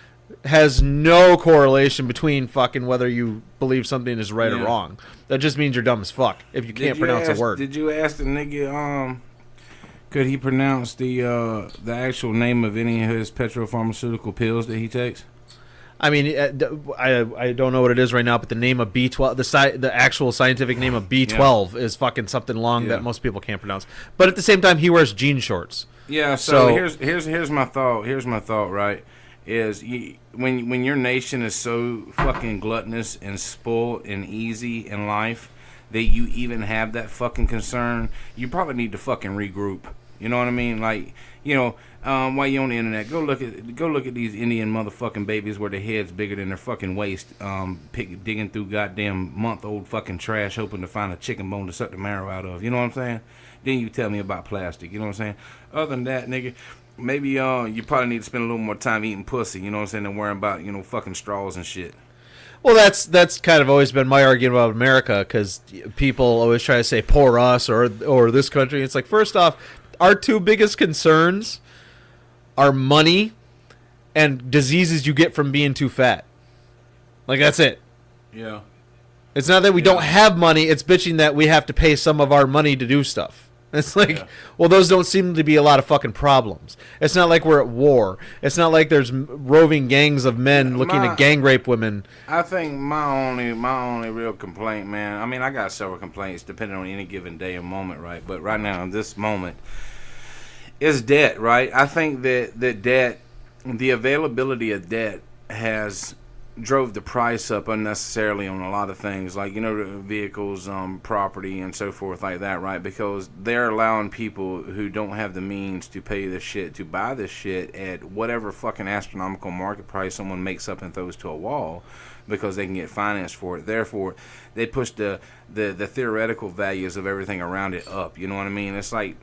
has no correlation between fucking whether you believe something is right or wrong. That just means you're dumb as fuck if you can't pronounce a word. Did you ask the nigga, could he pronounce the actual name of any of his petropharmaceutical pills that he takes? I mean, I don't know what it is right now, but the name of B12, the actual scientific name of B12 is fucking something long that most people can't pronounce. But at the same time, he wears jean shorts. Yeah. So here's my thought. Here's my thought. Right, is when your nation is so fucking gluttonous and spoiled and easy in life that you even have that fucking concern, you probably need to fucking regroup. You know what I mean? Like, while you're on the internet, go look at these Indian motherfucking babies where their head's bigger than their fucking waist, digging through goddamn month-old fucking trash, hoping to find a chicken bone to suck the marrow out of. You know what I'm saying? Then you tell me about plastic. You know what I'm saying? Other than that, nigga, maybe you probably need to spend a little more time eating pussy. You know what I'm saying? Than worrying about fucking straws and shit. Well, that's kind of always been my argument about America, because people always try to say poor us or this country. It's like, first off, our two biggest concerns are money and diseases you get from being too fat. Like, that's it. Yeah. It's not that we don't have money, it's bitching that we have to pay some of our money to do stuff. It's like, well, those don't seem to be a lot of fucking problems. It's not like we're at war. It's not like there's roving gangs of men looking to gang rape women. I think my only real complaint, man, I mean, I got several complaints depending on any given day and moment, right? But right now, in this moment, is debt, right? I think that debt, the availability of debt has drove the price up unnecessarily on a lot of things, like, vehicles, property, and so forth like that, right? Because they're allowing people who don't have the means to pay this shit, to buy this shit at whatever fucking astronomical market price someone makes up and throws to a wall, because they can get financed for it. Therefore, they push the theoretical values of everything around it up. You know what I mean? It's like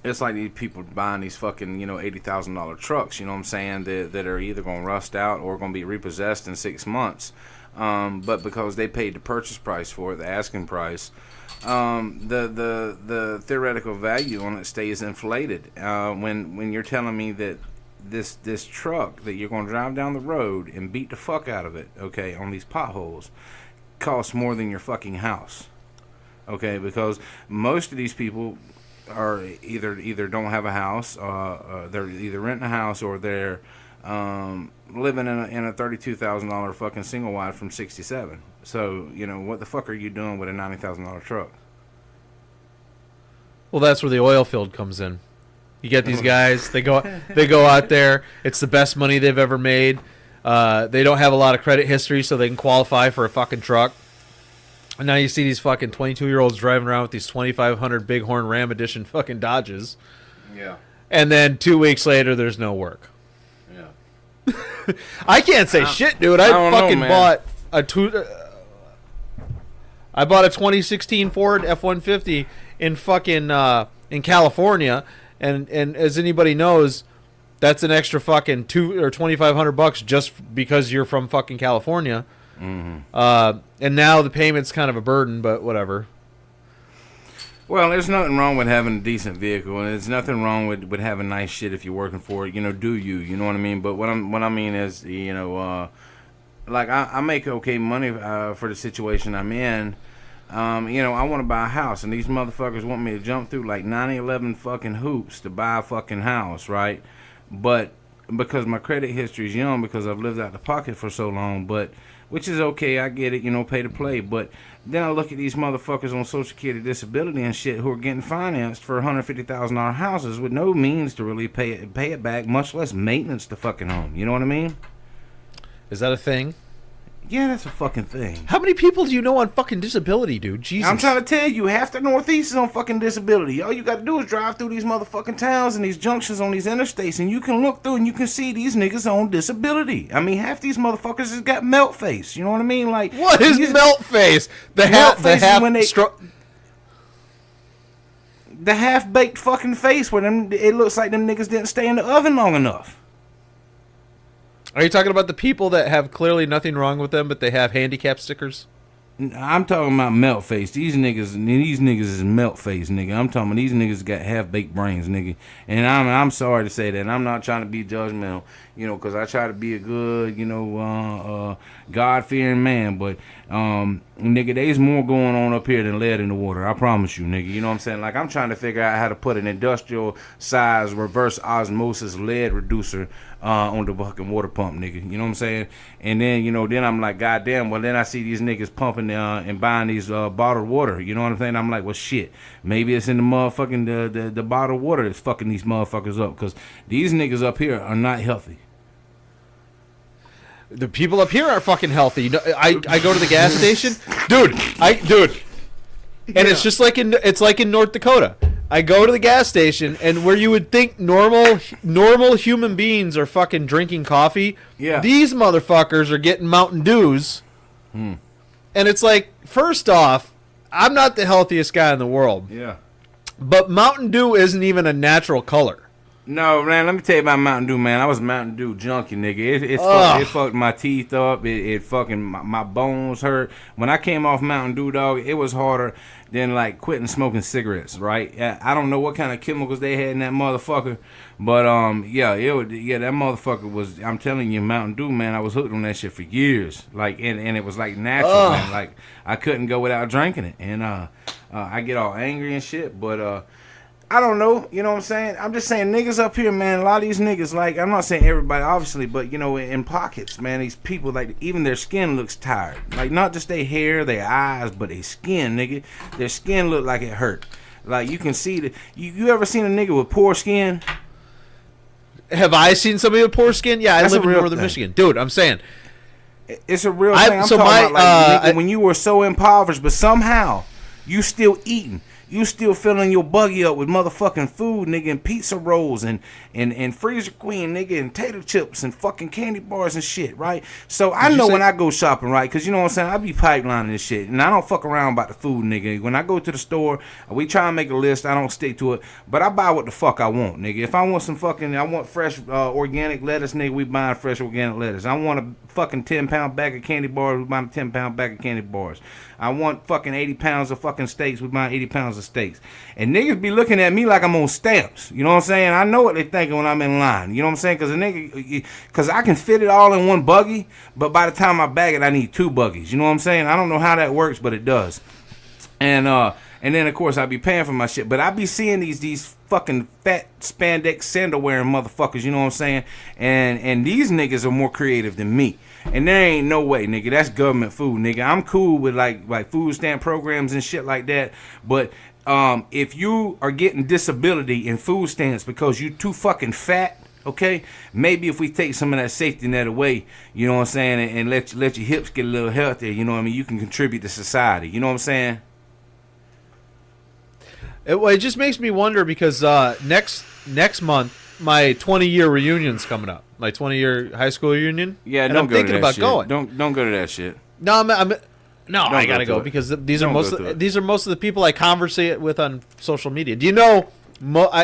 these people buying these fucking, $80,000 trucks, you know what I'm saying, that are either going to rust out or going to be repossessed in 6 months. But because they paid the purchase price for it, the asking price, the theoretical value on it stays inflated. When you're telling me that this truck that you're going to drive down the road and beat the fuck out of it, okay, on these potholes, costs more than your fucking house, okay, because most of these people are either don't have a house, they're either renting a house, or they're living in a $32,000 fucking single wide from '67. So what the fuck are you doing with a $90,000 truck? Well, that's where the oil field comes in. You get these guys, they go out there. It's the best money they've ever made. They don't have a lot of credit history, so they can qualify for a fucking truck. And now you see these fucking 22-year-olds driving around with these 2,500 Bighorn Ram Edition fucking Dodges. Yeah. And then 2 weeks later, there's no work. Yeah. I can't say shit, dude. I fucking bought a 2016 Ford F-150 in fucking in California, and as anybody knows, that's an extra fucking $2,500 just because you're from fucking California. Mm-hmm. And now the payment's kind of a burden, but whatever. Well, there's nothing wrong with having a decent vehicle, and there's nothing wrong with having nice shit if you're working for it. Do you know what I mean? But what I mean is, like I make okay money for the situation I'm in. I want to buy a house, and these motherfuckers want me to jump through like 9/11 fucking hoops to buy a fucking house, right? But because my credit history is young, because I've lived out the pocket for so long, but which is okay, I get it, pay to play. But then I look at these motherfuckers on Social Security disability and shit who are getting financed for $150,000 houses with no means to really pay it back, much less maintenance to fucking home. You know what I mean? Is that a thing? Yeah, that's a fucking thing. How many people do you know on fucking disability, dude? Jesus. I'm trying to tell you, half the Northeast is on fucking disability. All you got to do is drive through these motherfucking towns and these junctions on these interstates, and you can look through and you can see these niggas on disability. I mean, half these motherfuckers has got melt face. You know what I mean? Like, what is melt face? The half the half-baked fucking face where them, it looks like them niggas didn't stay in the oven long enough. Are you talking about the people that have clearly nothing wrong with them, but they have handicap stickers? I'm talking about melt face. These niggas is melt face, nigga. I'm talking about these niggas got half baked brains, nigga. And I'm sorry to say that. I'm not trying to be judgmental, you know, because I try to be a good, you know, God fearing man. But nigga, there's more going on up here than lead in the water. I promise you, nigga. You know what I'm saying? Like, I'm trying to figure out how to put an industrial size reverse osmosis lead reducer on the fucking water pump, nigga. You know what I'm saying? And then, you know, then I'm like, goddamn. Well, then I see these niggas pumping and buying these bottled water. You know what I'm saying? I'm like, well, shit. Maybe it's in the motherfucking the bottled water that's fucking these motherfuckers up, because these niggas up here are not healthy. The people up here are fucking healthy. You know, I go to the gas station, dude. And it's just like it's like in North Dakota. I go to the gas station, and where you would think normal human beings are fucking drinking coffee, these motherfuckers are getting Mountain Dews. And it's like, first off, I'm not the healthiest guy in the world. Yeah. But Mountain Dew isn't even a natural color. No, man, let me tell you about Mountain Dew, man. I was a Mountain Dew junkie, nigga. It fucked my teeth up. It fucking, my bones hurt. When I came off Mountain Dew, dog, it was harder than, like, quitting smoking cigarettes, right? I don't know what kind of chemicals they had in that motherfucker, but, that motherfucker was, I'm telling you, Mountain Dew, man, I was hooked on that shit for years. Like, and it was, like, natural, man. Like, I couldn't go without drinking it. And, I get all angry and shit, but, I don't know, you know what I'm saying? I'm just saying, niggas up here, man, a lot of these niggas, like, I'm not saying everybody, obviously, but, you know, in pockets, man, these people, like, even their skin looks tired. Like, not just their hair, their eyes, but their skin, nigga. Their skin look like it hurt. Like, you can see that. You ever seen a nigga with poor skin? Have I seen somebody with poor skin? Yeah, I live in northern Michigan. Dude, I'm saying. It's a real thing. I'm talking about, like, nigga, when you were so impoverished, but somehow you still eating. You still filling your buggy up with motherfucking food, nigga, and pizza rolls and Freezer Queen, nigga, and tater chips and fucking candy bars and shit, right? So I know when I go shopping, right, because you know what I'm saying, I be pipelining this shit, and I don't fuck around about the food, nigga. When I go to the store, we try and make a list. I don't stick to it, but I buy what the fuck I want, nigga. If I want I want fresh organic lettuce, nigga, we buying fresh organic lettuce. I want a fucking 10-pound bag of candy bars, we buying a 10-pound bag of candy bars. I want fucking 80 pounds of fucking steaks, we buying 80 pounds of steaks. And niggas be looking at me like I'm on stamps. You know what I'm saying? I know what they thinking when I'm in line. You know what I'm saying? Because I can fit it all in one buggy, but by the time I bag it, I need 2 buggies. You know what I'm saying? I don't know how that works, but it does. And then, of course, I be paying for my shit. But I be seeing these fucking fat spandex sandal wearing motherfuckers, you know what I'm saying? And these niggas are more creative than me. And there ain't no way, nigga. That's government food, nigga. I'm cool with like food stamp programs and shit like that. But if you are getting disability in food stamps because you too fucking fat, okay, maybe if we take some of that safety net away, you know what I'm saying, and let your hips get a little healthier, you know what I mean, you can contribute to society. You know what I'm saying? It just makes me wonder because next month my 20-year reunion's coming up. My 20-year high school reunion. Yeah, and don't I'm go thinking to that about shit. going. Don't go to that shit. No, I gotta go because these are most of the people I conversate with on social media. Do you know?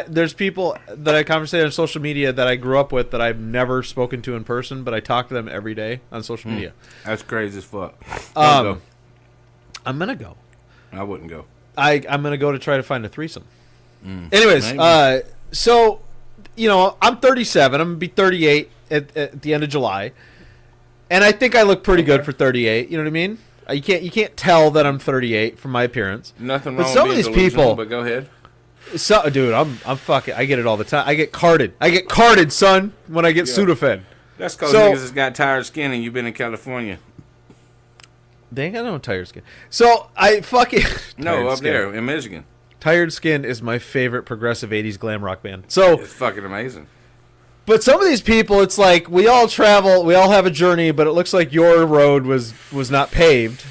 There's people that I conversate on social media that I grew up with that I've never spoken to in person, but I talk to them every day on social media. That's crazy as fuck. I'm gonna go. I wouldn't go. I'm gonna go to try to find a threesome. Anyways, so you know, I'm 37. I'm gonna be 38 at the end of July, and I think I look pretty good for 38. You know what I mean? You can't tell that I'm 38 from my appearance. Nothing but wrong some with of being these people, but go ahead. So, dude, I'm fucking. I get it all the time. I get carded, son, when I get Sudafed. That's because niggas has got tired skin and you've been in California. They ain't got no tired skin. So I fucking no up skin. There in Michigan. Tired Skin is my favorite progressive 80s glam rock band. So it's fucking amazing. But some of these people, it's like we all travel, we all have a journey, but it looks like your road was not paved.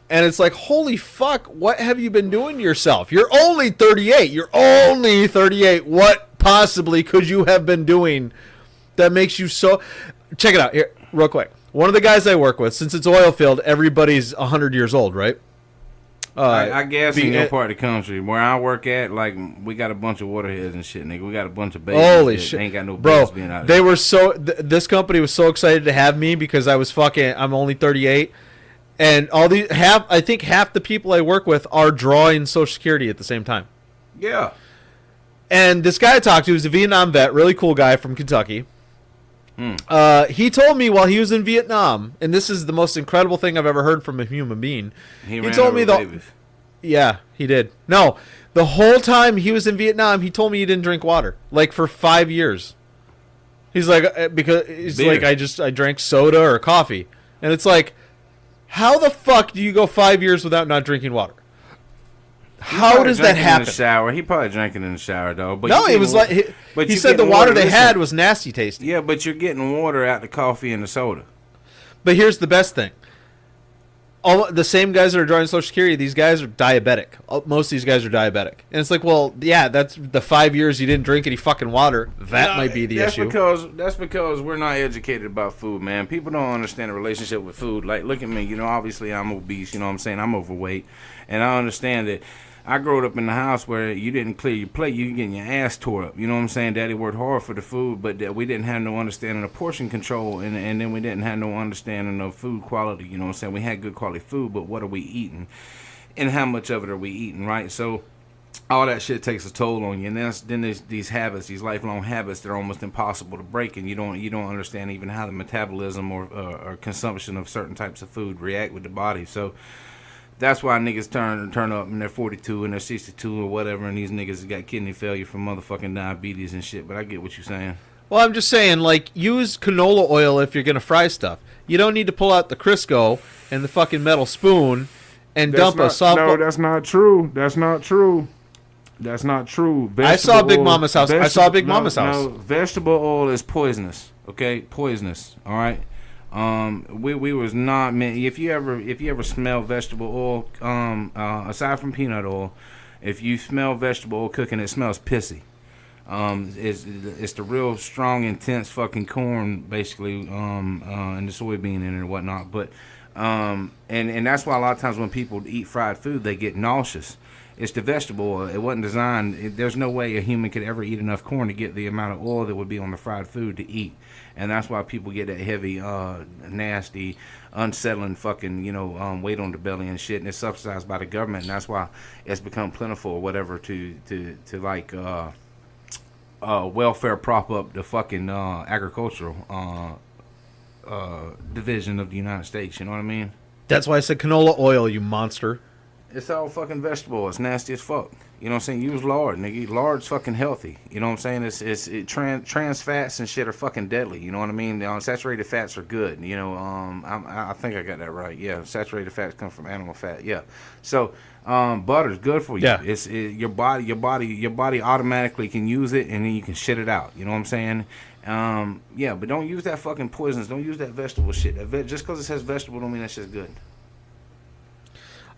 And it's like, holy fuck, what have you been doing to yourself? You're only 38. You're only 38. What possibly could you have been doing that makes you so... Check it out here, real quick. One of the guys I work with, since it's oil field, everybody's 100 years old, right? I guess in your part of the country where I work at, like we got a bunch of waterheads and shit, nigga. We got a bunch of babies. Holy that shit! Ain't got no bro. babies being out there. They were so. This company was so excited to have me because I was fucking. I'm only 38, and all these I think half the people I work with are drawing Social Security at the same time. Yeah. And this guy I talked to was a Vietnam vet, really cool guy from Kentucky. He told me while he was in Vietnam, and this is the most incredible thing I've ever heard from a human being. He told me babies. Yeah, he did. No, the whole time he was in Vietnam, he told me he didn't drink water, like for 5 years. He's like, because he's Beer. like, I drank soda or coffee, and it's like, how the fuck do you go 5 years without not drinking water? How does that happen? In the shower. He probably drank it in the shower though. But No, it was like he said the water they had was nasty tasting. Yeah, but you're getting water out the coffee and the soda. But here's the best thing. All the same guys that are drawing Social Security, these guys are diabetic. Most of these guys are diabetic. And it's like, well, yeah, that's the 5 years you didn't drink any fucking water. That might be the issue. That's because we're not educated about food, man. People don't understand the relationship with food. Like, look at me. You know, obviously I'm obese. You know what I'm saying? I'm overweight. And I understand that I grew up in the house where you didn't clear your plate, you getting your ass tore up. You know what I'm saying? Daddy worked hard for the food, but we didn't have no understanding of portion control, and then we didn't have no understanding of food quality. You know what I'm saying? We had good quality food, but what are we eating, and how much of it are we eating, right? So all that shit takes a toll on you, and then there's these habits, these lifelong habits that are almost impossible to break, and you don't understand even how the metabolism or consumption of certain types of food react with the body. So that's why niggas turn up and they're 42 and they're 62 or whatever, and these niggas got kidney failure from motherfucking diabetes and shit. But I get what you're saying. Well, I'm just saying, like, use canola oil if you're going to fry stuff. You don't need to pull out the Crisco and the fucking metal spoon and dump a soft... No, that's not true. That's not true. That's not true. I saw Big Mama's house. No, vegetable oil is poisonous. Okay? Poisonous. All right? We was not meant. If you ever smell vegetable oil, aside from peanut oil, if you smell vegetable oil cooking, it smells pissy. It's the real strong, intense fucking corn, basically, and the soybean in it and whatnot. But and that's why a lot of times when people eat fried food, they get nauseous. It's the vegetable oil. It wasn't designed. There's no way a human could ever eat enough corn to get the amount of oil that would be on the fried food to eat. And that's why people get that heavy, nasty, unsettling fucking, weight on the belly and shit. And it's subsidized by the government. And that's why it's become plentiful or whatever to like welfare prop up the fucking agricultural division of the United States. You know what I mean? That's why I said canola oil, you monster. It's all fucking vegetable. It's nasty as fuck. You know what I'm saying? Use lard, nigga. Lard's fucking healthy. You know what I'm saying? Trans fats and shit are fucking deadly. You know what I mean? Saturated fats are good. I think I got that right. Yeah, saturated fats come from animal fat. Yeah. So butter's good for you. Yeah. Your body automatically can use it, and then you can shit it out. You know what I'm saying? Yeah, but don't use that fucking poisons. Don't use that vegetable shit. Just because it says vegetable don't mean that shit's good.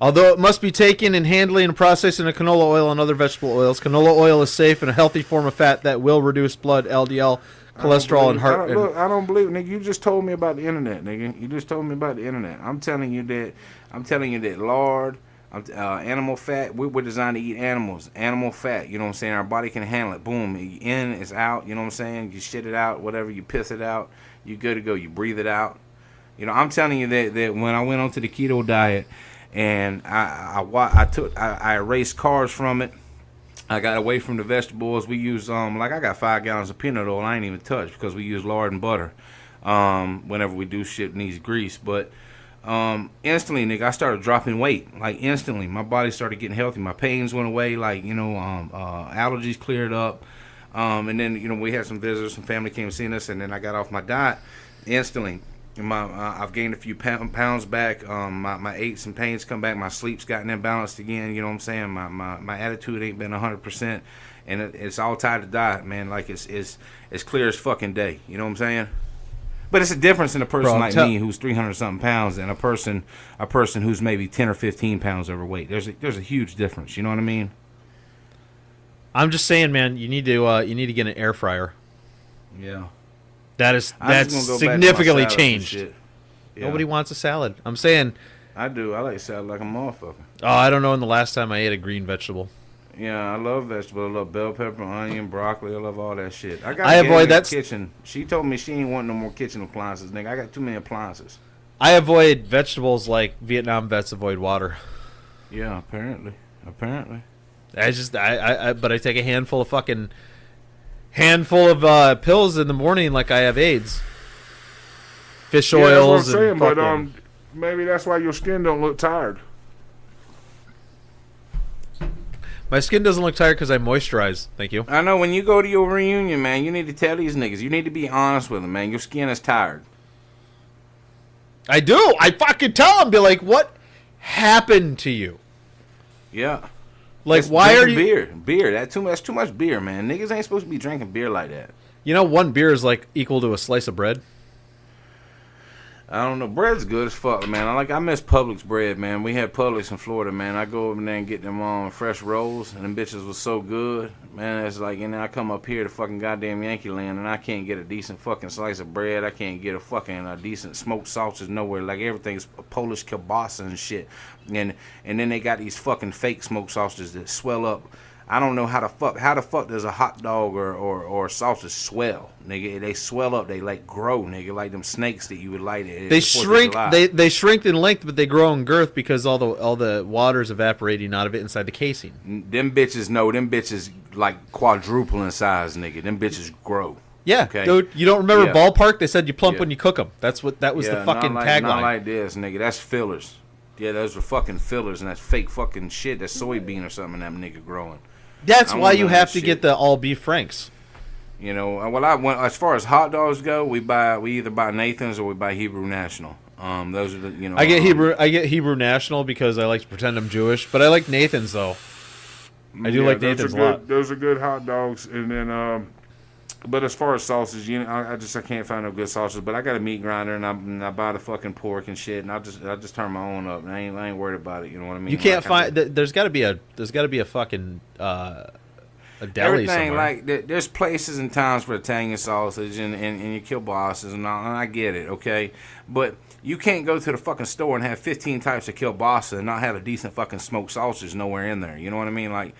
Although it must be taken in handling and processing of canola oil and other vegetable oils, canola oil is safe and a healthy form of fat that will reduce blood, LDL, cholesterol, and heart. I don't believe, nigga. You just told me about the internet, nigga. You just told me about the internet. I'm telling you that lard, animal fat. We're designed to eat animal fat. You know what I'm saying? Our body can handle it. Boom, in is out. You know what I'm saying? You shit it out, whatever. You piss it out. You good to go. You breathe it out. I'm telling you that when I went onto the keto diet. And I erased carbs from it. I got away from the vegetables. We use I got 5 gallons of peanut oil I ain't even touched because we use lard and butter whenever we do shit and needs grease. But instantly, nigga, I started dropping weight. Like instantly, my body started getting healthy. My pains went away. Like allergies cleared up. And then we had some visitors, some family came seeing us, and then I got off my diet instantly. I've gained a few pounds back. My aches and pains come back. My sleep's gotten imbalanced again. You know what I'm saying? My attitude ain't been 100%, and it's all tied to diet, man. Like it's clear as fucking day. You know what I'm saying? But it's a difference in a person like me who's 300 something pounds and a person who's maybe 10 or 15 pounds overweight. There's a huge difference. You know what I mean? I'm just saying, man. You need to get an air fryer. Yeah. That's significantly changed. Yeah. Nobody wants a salad. I'm saying I do. I like salad like a motherfucker. Oh, I don't know when the last time I ate a green vegetable. Yeah, I love vegetables. I love bell pepper, onion, broccoli. I love all that shit. I avoid that kitchen. She told me she ain't want no more kitchen appliances, nigga. I got too many appliances. I avoid vegetables like Vietnam vets avoid water. Yeah, apparently. But I take a handful of pills in the morning like I have AIDS. Fish oils. That's what I'm saying, and but maybe that's why your skin don't look tired. my skin doesn't look tired because I moisturize. Thank you. I know when you go to your reunion, man, you need to tell these niggas. You need to be honest with them, man. Your skin is tired. I do. I fucking tell them. Be like, what happened to you? Yeah. Like, That's why are drinking you... Beer. That's too much beer, man. Niggas ain't supposed to be drinking beer like that. You know, one beer is like equal to a slice of bread. I don't know. Bread's good as fuck, man. I miss Publix bread, man. We had Publix in Florida, man. I go over there and get them fresh rolls, and them bitches was so good, man. It's like, and then I come up here to fucking goddamn Yankee Land, and I can't get a decent fucking slice of bread. I can't get a decent smoked sausage nowhere. Like, everything's Polish kielbasa and shit. And then they got these fucking fake smoked sausages that swell up. I don't know how the fuck does a hot dog or sausage swell, nigga? They swell up, they like grow, nigga, like them snakes that you would light it. They shrink. They shrink in length, but they grow in girth because all the water's evaporating out of it inside the casing. Them bitches like quadruple in size, nigga. Them bitches grow. Yeah, okay? Dude, you don't remember Ballpark? They said you plump when you cook them. That was the fucking tagline. Not like this, nigga. That's fillers. Yeah, those are fucking fillers, and that's fake fucking shit. That's soybean or something that nigga growing. That's why you have to get the all beef Franks. You know, as far as hot dogs go, we either buy Nathan's or we buy Hebrew National. Those are the I get Hebrew National because I like to pretend I'm Jewish, but I like Nathan's though. I do like Nathan's a lot. Those are good hot dogs, and then but as far as sausage, I can't find no good sausage. But I got a meat grinder, and I buy the fucking pork and shit, and I just turn my own up. And I ain't worried about it. You know what I mean? You can't find. There's got to be a fucking a deli everything somewhere. Like there's places and times for Italian sausage and your kielbasas and all, and I get it, okay, but you can't go to the fucking store and have 15 types of kielbasa and not have a decent fucking smoked sausage nowhere in there. You know what I mean? Like,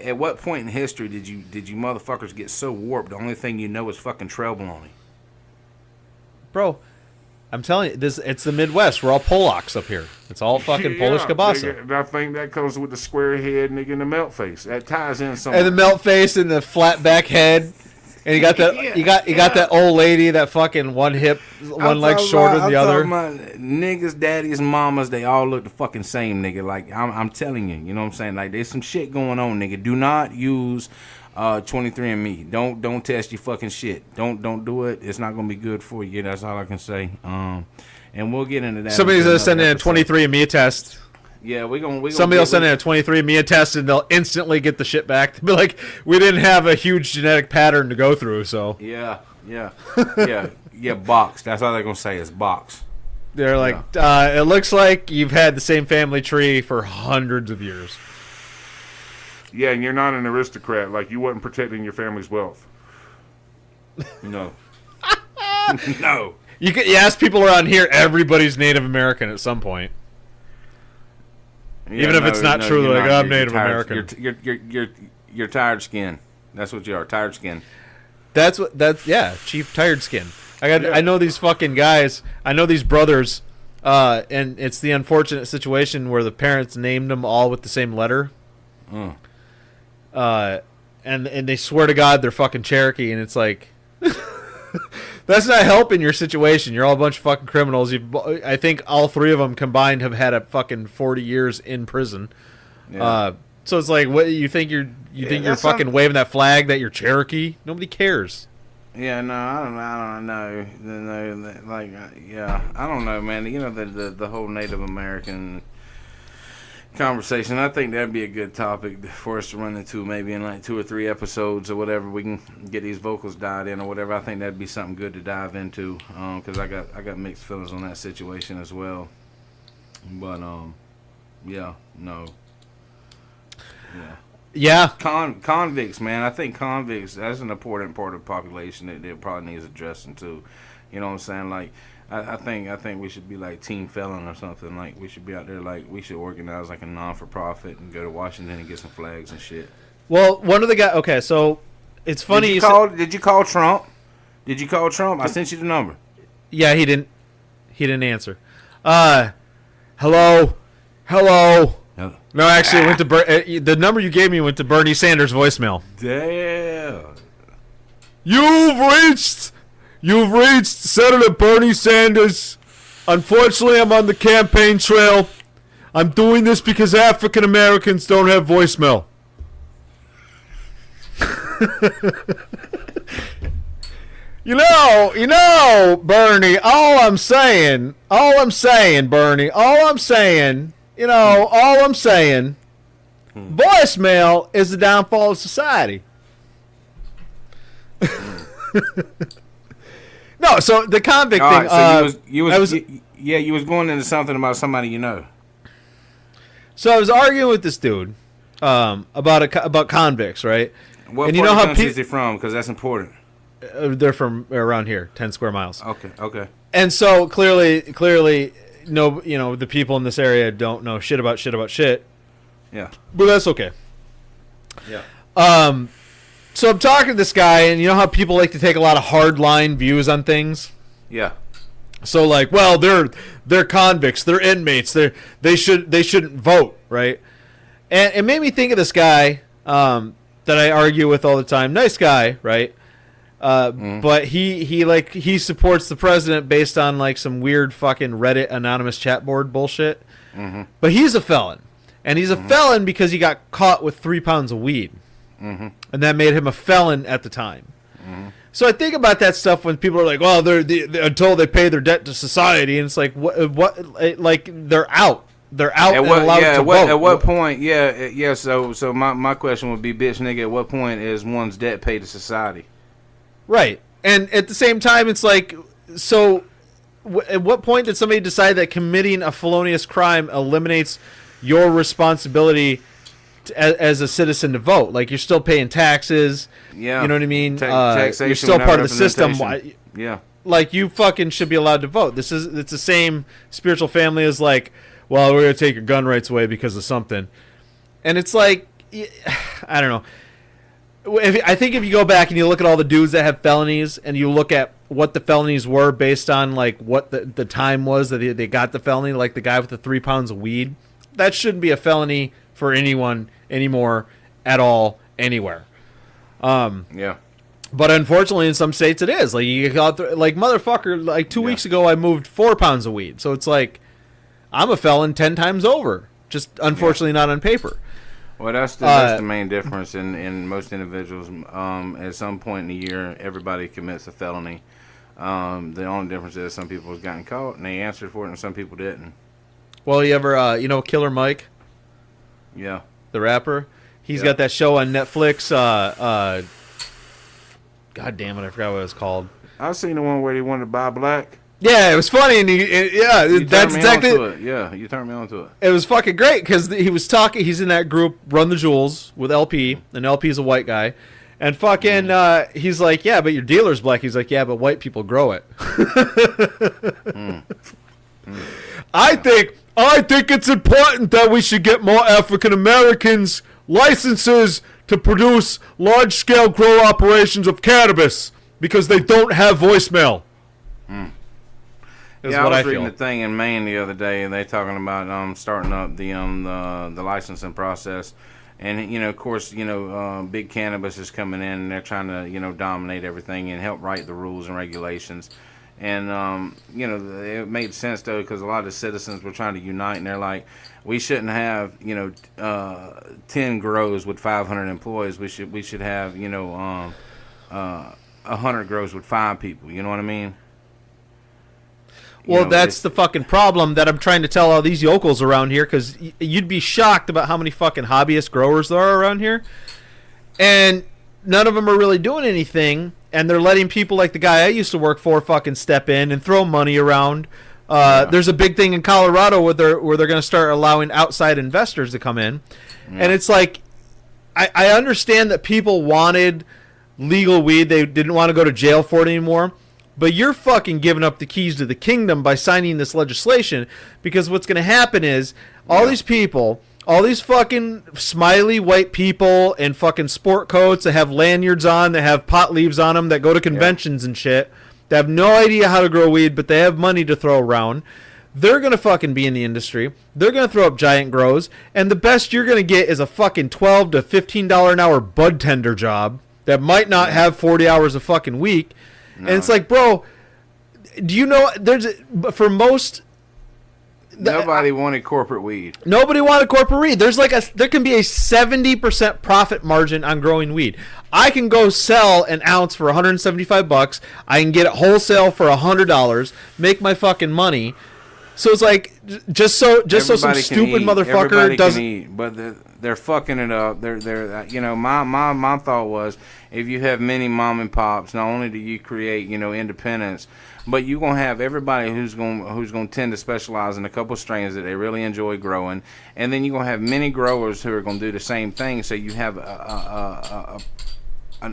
at what point in history did you motherfuckers get so warped? The only thing you know is fucking treboloni. Bro, I'm telling you, it's the Midwest. We're all Polacks up here. It's all fucking Polish kielbasa. Nigga, I think that comes with the square head, nigga, and the melt face. That ties in somewhere. And the melt face and the flat back head. And you got that you got that old lady, that fucking one leg shorter than the other. Niggas, daddies, mamas, they all look the fucking same, nigga. Like, I'm telling you, you know what I'm saying? Like, there's some shit going on, nigga. Do not use 23andMe. Don't test your fucking shit. Don't do it. It's not gonna be good for you. That's all I can say. And we'll get into that. Somebody's gonna send in a 23andMe test. Yeah, somebody will send in a 23andMe test, and they'll instantly get the shit back. They'll be like, we didn't have a huge genetic pattern to go through, so. Yeah, box. That's all they're gonna say is box. They're like, it looks like you've had the same family tree for hundreds of years. Yeah, and you're not an aristocrat. Like, you wasn't protecting your family's wealth. No. No. You ask people around here, everybody's Native American at some point. Yeah, even if it's not true, they're like, I'm Native American. You're tired skin. That's what you are, tired skin. Chief Tired Skin. I know these fucking guys. I know these brothers, and it's the unfortunate situation where the parents named them all with the same letter. And they swear to God they're fucking Cherokee, and it's like, that's not helping your situation. You're all a bunch of fucking criminals. I think all three of them combined have had a fucking 40 years in prison. Yeah. So it's like, what you think you're fucking waving that flag that you're Cherokee? Nobody cares. Yeah, no, I don't know. Like, yeah, I don't know, man. You know, the whole Native American conversation, I think that'd be a good topic for us to run into maybe in like 2 or 3 episodes or whatever. We can get these vocals dialed in or whatever. I think that'd be something good to dive into, because I got mixed feelings on that situation as well. But convicts, man. I think convicts, that's an important part of the population that probably needs addressing too. You know what I'm saying? Like, I think we should be like Team Felon or something. Like we should be out there. Like we should organize like a non-for-profit and go to Washington and get some flags and shit. Well, one of the guys. Okay, so it's funny. Did you call Trump? Did you call Trump? I sent you the number. Yeah, he didn't. He didn't answer. Hello. No, actually, it went to the number you gave me went to Bernie Sanders' voicemail. Damn. You've reached Senator Bernie Sanders. Unfortunately, I'm on the campaign trail. I'm doing this because African Americans don't have voicemail. You know, Bernie, all I'm saying, Bernie, voicemail is the downfall of society. No, so the convict thing. So you was going into something about somebody you know. So I was arguing with this dude about convicts, right? What and part of the country is he from? Because that's important. They're from around here, 10 square miles. Okay. And so clearly, no, the people in this area don't know shit about shit. Yeah. But that's okay. Yeah. So I'm talking to this guy, and you know how people like to take a lot of hardline views on things? Yeah. So like, well, they're convicts, they're inmates, they shouldn't vote, right? And it made me think of this guy that I argue with all the time. Nice guy, right? But he supports the president based on like some weird fucking Reddit anonymous chat board bullshit. Mm-hmm. But he's a felon, and he's a felon because he got caught with 3 pounds of weed, and that made him a felon at the time. So I think about that stuff when people are like, "Well, they're until they pay their debt to society," and it's like, what like they're out. They're out and allowed to vote. At what point? Yeah. So my question would be, bitch, nigga. At what point is one's debt paid to society? Right. And at the same time, it's like, so at what point did somebody decide that committing a felonious crime eliminates your responsibility as a citizen to vote? Like, you're still paying taxes. Yeah. You know what I mean? Taxation, you're still part of the system. Yeah. Like, you fucking should be allowed to vote. It's the same spiritual family as like, well, we're going to take your gun rights away because of something. And it's like, I don't know. I think if you go back and you look at all the dudes that have felonies and you look at what the felonies were based on like what the time was that they got the felony, like the guy with the 3 pounds of weed, that shouldn't be a felony for anyone anymore at all anywhere. Yeah. But unfortunately, in some states it is. Like you got like motherfucker. Like 2 weeks ago, I moved 4 pounds of weed, so it's like I'm a felon 10 times over. Just unfortunately not on paper. Well, that's the main difference in most individuals. At some point in the year, everybody commits a felony. The only difference is some people have gotten caught and they answered for it, and some people didn't. Well, you ever, Killer Mike? Yeah. The rapper? He's got that show on Netflix. God damn it, I forgot what it was called. I've seen the one where he wanted to buy black. Yeah, it was funny, and that's exactly. Yeah, you turned me on to it. It was fucking great because he was talking. He's in that group, Run the Jewels, with LP, and LP's a white guy, and fucking, he's like, yeah, but your dealer's black. He's like, yeah, but white people grow it. I think it's important that we should get more African Americans licenses to produce large-scale grow operations of cannabis because they don't have voicemail. I was reading the thing in Maine the other day, and they talking about starting up the licensing process, and of course, big cannabis is coming in, and they're trying to dominate everything and help write the rules and regulations, and it made sense though because a lot of the citizens were trying to unite, and they're like, we shouldn't have 10 grows with 500 employees. We should have 100 grows with 5 people. You know what I mean? Well, that's the fucking problem that I'm trying to tell all these yokels around here, because you'd be shocked about how many fucking hobbyist growers there are around here. And none of them are really doing anything, and they're letting people like the guy I used to work for fucking step in and throw money around. There's a big thing in Colorado where they're going to start allowing outside investors to come in. And it's like, I understand that people wanted legal weed. They didn't want to go to jail for it anymore. But you're fucking giving up the keys to the kingdom by signing this legislation, because what's going to happen is all these people, all these fucking smiley white people in fucking sport coats that have lanyards on, that have pot leaves on them, that go to conventions and shit, that have no idea how to grow weed, but they have money to throw around. They're going to fucking be in the industry. They're going to throw up giant grows, and the best you're going to get is a fucking $12 to $15 an hour bud tender job that might not have 40 hours a fucking week. No. And it's like, bro, do you know for most nobody wanted corporate weed. Nobody wanted corporate weed. There can be a 70% profit margin on growing weed. I can go sell an ounce for $175. I can get it wholesale for $100, make my fucking money. So it's like just so some stupid motherfucker doesn't eat, but they're fucking it up. They're my thought was, if you have many mom and pops, not only do you create independence, but you're gonna have everybody who's gonna tend to specialize in a couple strains that they really enjoy growing, and then you're gonna have many growers who are gonna do the same thing. So you have an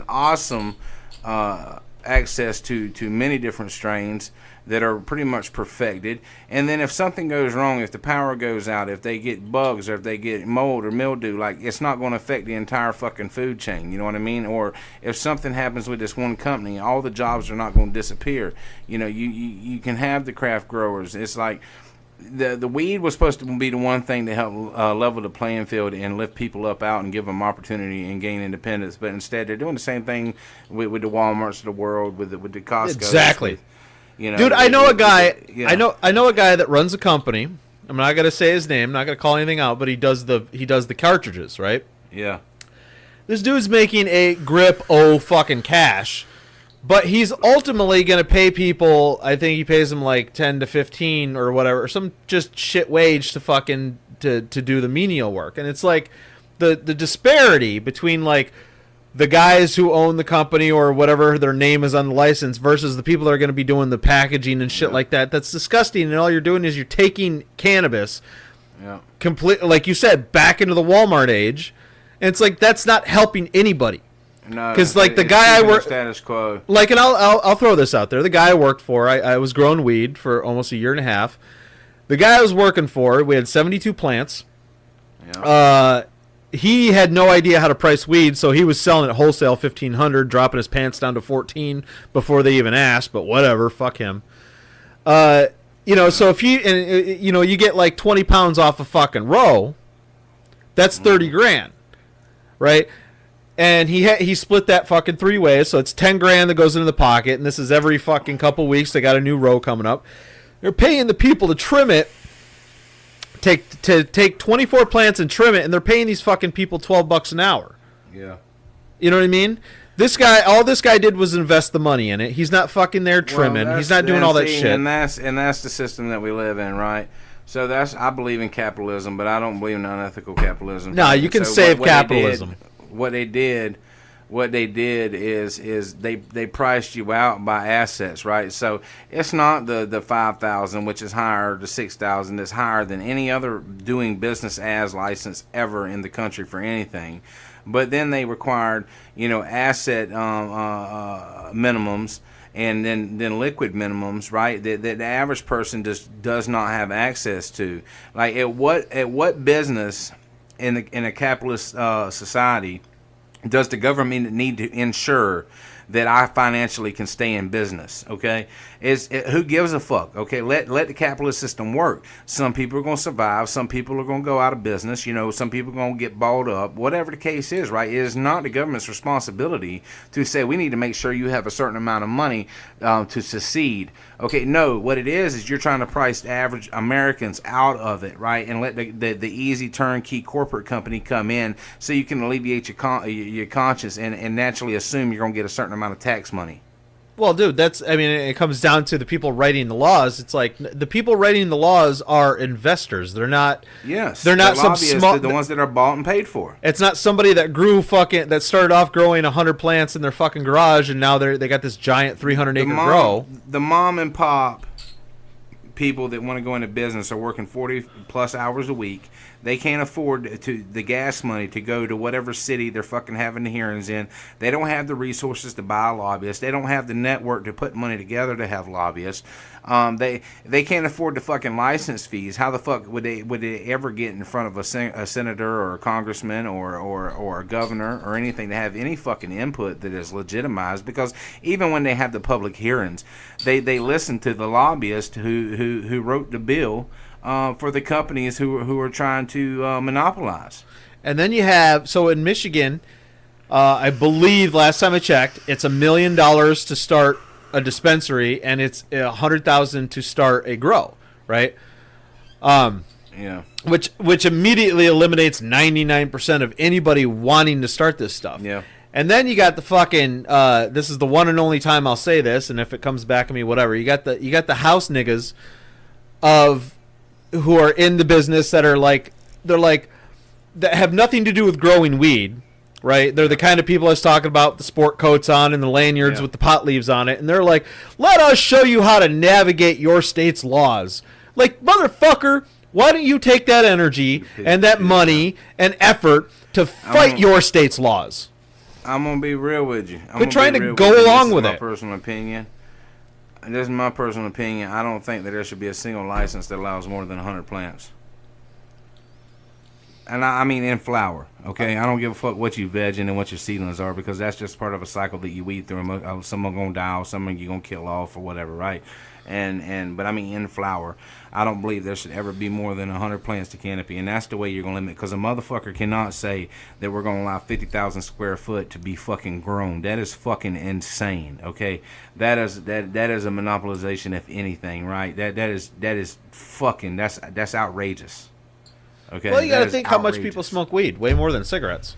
awesome access to many different strains that are pretty much perfected. And then if something goes wrong, if the power goes out, if they get bugs, or if they get mold or mildew, like, it's not going to affect the entire fucking food chain, you know what I mean? Or if something happens with this one company, all the jobs are not going to disappear. You can have the craft growers. It's like the weed was supposed to be the one thing to help level the playing field and lift people up out and give them opportunity and gain independence. But instead, they're doing the same thing with the Walmarts of the world, with the Costco's. Exactly. Dude, I know a guy. I know a guy that runs a company. I'm not gonna say his name. Not gonna call anything out. But he does the cartridges, right? Yeah. This dude's making a grip fucking cash, but he's ultimately gonna pay people. I think he pays them like 10 to 15 or whatever, or some just shit wage to fucking to do the menial work. And it's like the disparity between like the guys who own the company or whatever their name is on the license versus the people that are going to be doing the packaging and shit like that. That's disgusting. And all you're doing is you're taking cannabis, completely, like you said, back into the Walmart age. And it's like, that's not helping anybody. No, because like the guy I work status quo. Like, and I'll throw this out there. The guy I worked for, I was growing weed for almost a year and a half. The guy I was working for, we had 72 plants. Yeah. He had no idea how to price weed, so he was selling it wholesale $1,500, dropping his pants down to $14 before they even asked. But whatever, fuck him. So if you get like 20 pounds off a fucking row, that's 30 grand, right? And he split that fucking 3 ways, so it's 10 grand that goes into the pocket. And this is every fucking couple weeks. They got a new row coming up. They're paying the people to trim it. Take 24 plants and trim it, and they're paying these fucking people $12 an hour. Yeah. You know what I mean? All this guy did was invest the money in it. He's not fucking there trimming. He's not doing all that shit. And that's the system that we live in, right? So I believe in capitalism, but I don't believe in unethical capitalism. No, you can save capitalism. What they did is they priced you out by assets, right? So it's not the 5,000, which is higher, the 6,000 that's higher than any other doing business as license ever in the country for anything. But then they required asset minimums and then liquid minimums, right? That the average person just does not have access to. Like at what business in a capitalist society does the government need to ensure that I financially can stay in business? Okay, who gives a fuck? Okay, let the capitalist system work. Some people are going to survive. Some people are going to go out of business. Some people are going to get balled up. Whatever the case is, right? It is not the government's responsibility to say we need to make sure you have a certain amount of money to succeed. Okay, no. What it is you're trying to price the average Americans out of it, right? And let the easy turnkey corporate company come in so you can alleviate your conscience and naturally assume you're going to get a certain amount of tax money. Well, dude, it comes down to the people writing the laws. It's like the people writing the laws are investors. They're not. Yes. They're not some small. The ones that are bought and paid for. It's not somebody that that started off growing 100 plants in their fucking garage and now they got this giant 300-acre grow. The mom and pop people that want to go into business are working 40 plus hours a week. They can't afford the gas money to go to whatever city they're fucking having the hearings in. They don't have the resources to buy lobbyists. They don't have the network to put money together to have lobbyists. They can't afford the fucking license fees. How the fuck would they ever get in front of a senator or a congressman or a governor or anything to have any fucking input that is legitimized? Because even when they have the public hearings, they listen to the lobbyist who wrote the bill for the companies who are trying to monopolize. And then you have, so in Michigan, I believe last time I checked, it's $1 million to start a dispensary, and it's $100,000 to start a grow, right? Yeah. Which immediately eliminates 99% of anybody wanting to start this stuff. Yeah. And then you got the fucking this is the one and only time I'll say this, and if it comes back at me, whatever. You got the house niggas who are in the business that are like that have nothing to do with growing weed, right? They're the kind of people I was talking about, the sport coats on and the lanyards with the pot leaves on it, and they're like, let us show you how to navigate your state's laws. Like, motherfucker, why don't you take that energy and that money and effort to fight your state's laws? I'm gonna be real with you. Quit trying to go along with it. This is my personal opinion. This is my personal opinion. I don't think that there should be a single license that allows more than 100 plants. And I mean in flower, okay? I don't give a fuck what you vegging and what your seedlings are, because that's just part of a cycle that you weed through. Some are gonna die, some are you gonna kill off or whatever, right? But I mean in flower, I don't believe there should ever be more than 100 plants to canopy, and that's the way you're gonna limit. Because a motherfucker cannot say that we're gonna allow 50,000 square foot to be fucking grown. That is fucking insane, okay? That is a monopolization, if anything, right? That is fucking that's outrageous. Okay. Well, you got to think how much people smoke weed. Way more than cigarettes.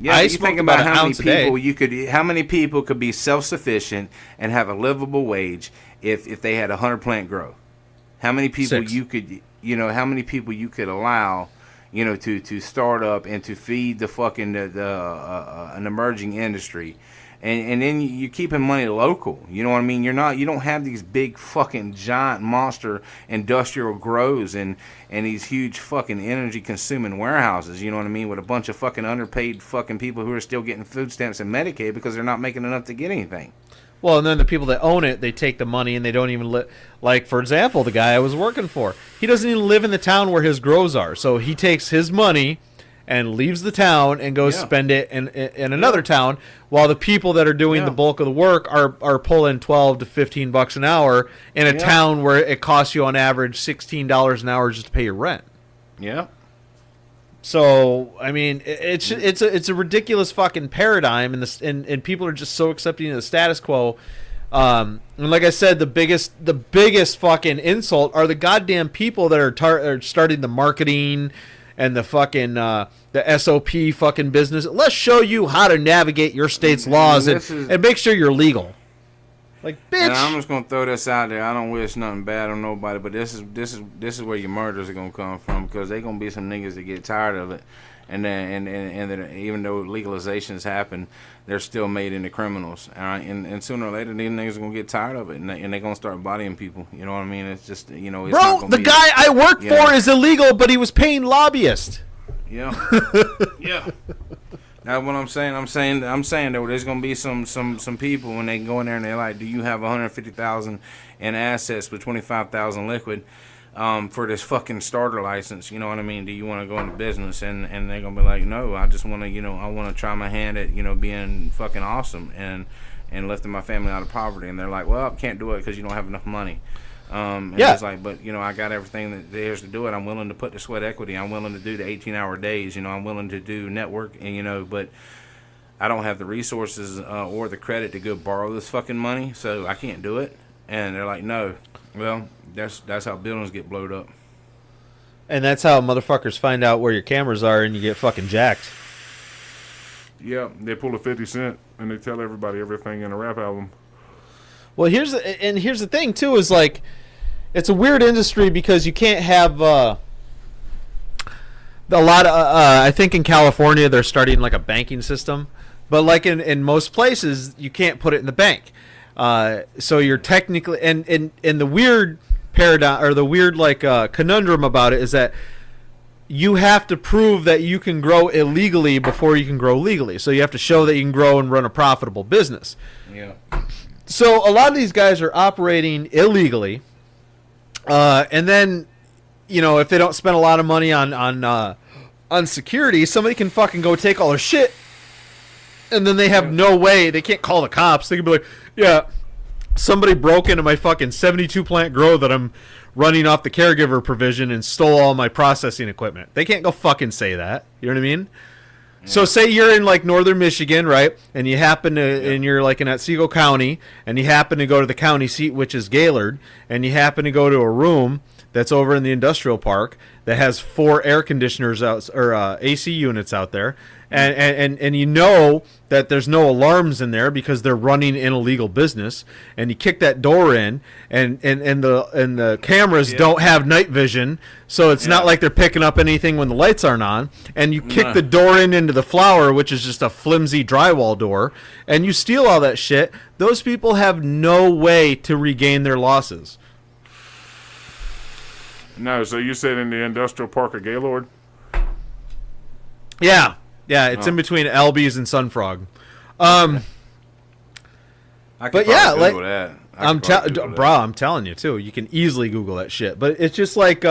Yeah, you think about how many people could be self-sufficient and have a livable wage if they had 100 plant grow. How many people how many people you could allow, to start up and to feed the fucking an emerging industry. And then you're keeping money local. You know what I mean? You don't have these big fucking giant monster industrial grows and these huge fucking energy consuming warehouses. You know what I mean? With a bunch of fucking underpaid fucking people who are still getting food stamps and Medicaid because they're not making enough to get anything. Well, and then the people that own it, they take the money and they don't even live. Like, for example, the guy I was working for, he doesn't even live in the town where his grows are. So he takes his money and leaves the town and goes spend it in another town, while the people that are doing the bulk of the work are pulling $12 to $15 an hour in a town where it costs you on average $16 an hour just to pay your rent. Yeah. So I mean, it's a ridiculous fucking paradigm, and people are just so accepting of the status quo. And like I said, the biggest fucking insult are the goddamn people that are starting the marketing and the fucking the SOP fucking business. Let's show you how to navigate your state's laws and make sure you're legal. Like, bitch. And I'm just gonna throw this out there. I don't wish nothing bad on nobody, but this is where your murders are gonna come from, because they gonna be some niggas that get tired of it, and then even though legalizations happen, they're still made into criminals. All right? And sooner or later, these niggas are gonna get tired of it, and they're gonna start bodying people. You know what I mean? It's just it's bro. Not gonna the be, guy I work for is illegal, but he was paying lobbyists. Yeah. Yeah. That's what I'm saying. I'm saying though, there's gonna be some people when they go in there and they're like, do you have 150,000 in assets with 25,000 liquid for this fucking starter license? You know what I mean? Do you want to go into business? And they're gonna be like, no, I just want to I want to try my hand at being fucking awesome and lifting my family out of poverty. And they're like, well, I can't do it because you don't have enough money. It's like, but I got everything that there's to do it. I'm willing to put the sweat equity. I'm willing to do the 18-hour days. I'm willing to do network, and but I don't have the resources or the credit to go borrow this fucking money, so I can't do it. And they're like, no. Well, that's how buildings get blowed up. And that's how motherfuckers find out where your cameras are, and you get fucking jacked. Yeah, they pull a 50 Cent and they tell everybody everything in a rap album. Well, here's the thing too, is like, it's a weird industry because you can't have a lot of I think in California they're starting like a banking system, but like in most places you can't put it in the bank. So you're technically and the weird paradigm or the weird like conundrum about it is that you have to prove that you can grow illegally before you can grow legally. So you have to show that you can grow and run a profitable business. Yeah. So a lot of these guys are operating illegally, and then, you know, if they don't spend a lot of money on security, somebody can fucking go take all their shit, and then they have no way. They can't call the cops. They can be like, yeah, somebody broke into my fucking 72 plant grow that I'm running off the caregiver provision and stole all my processing equipment. They can't go fucking say that. You know what I mean? Yeah. So say you're in like northern Michigan, right? And you happen to, and you're like in Otsego County, and you happen to go to the county seat, which is Gaylord, and you happen to go to a room that's over in the industrial park that has 4 air conditioners out, or AC units out there, and you know that there's no alarms in there because they're running an illegal business, and you kick that door in, and the cameras don't have night vision, so it's not like they're picking up anything when the lights aren't on, and you kick the door into the flower, which is just a flimsy drywall door, and you steal all that shit. Those people have no way to regain their losses. No, so you said in the industrial park of Gaylord? Yeah, it's in between Elby's and Sunfrog. But yeah, like that. I'm telling you too. You can easily Google that shit. But it's just like,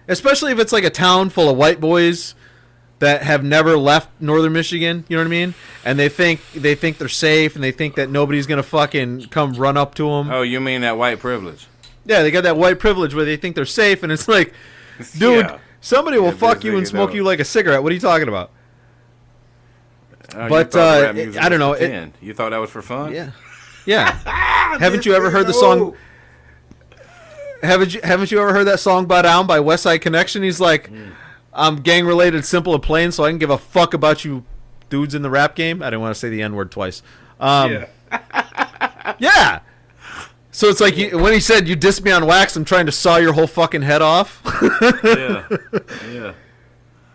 especially if it's like a town full of white boys that have never left northern Michigan. You know what I mean? And they think they're safe, and they think that nobody's gonna fucking come run up to them. Oh, you mean that white privilege? Yeah, they got that white privilege where they think they're safe, and it's like, dude, somebody will fuck you and smoke you like a cigarette. What are you talking about? But I don't know. You thought that was for fun? Yeah. Haven't you ever heard the song? Haven't you ever heard that song "Bow Down" by West Side Connection? He's like, I'm gang related, simple and plain, so I can give a fuck about you dudes in the rap game. I didn't want to say the N word twice. Yeah. So it's like when he said, "You dissed me on wax, I'm trying to saw your whole fucking head off." Yeah.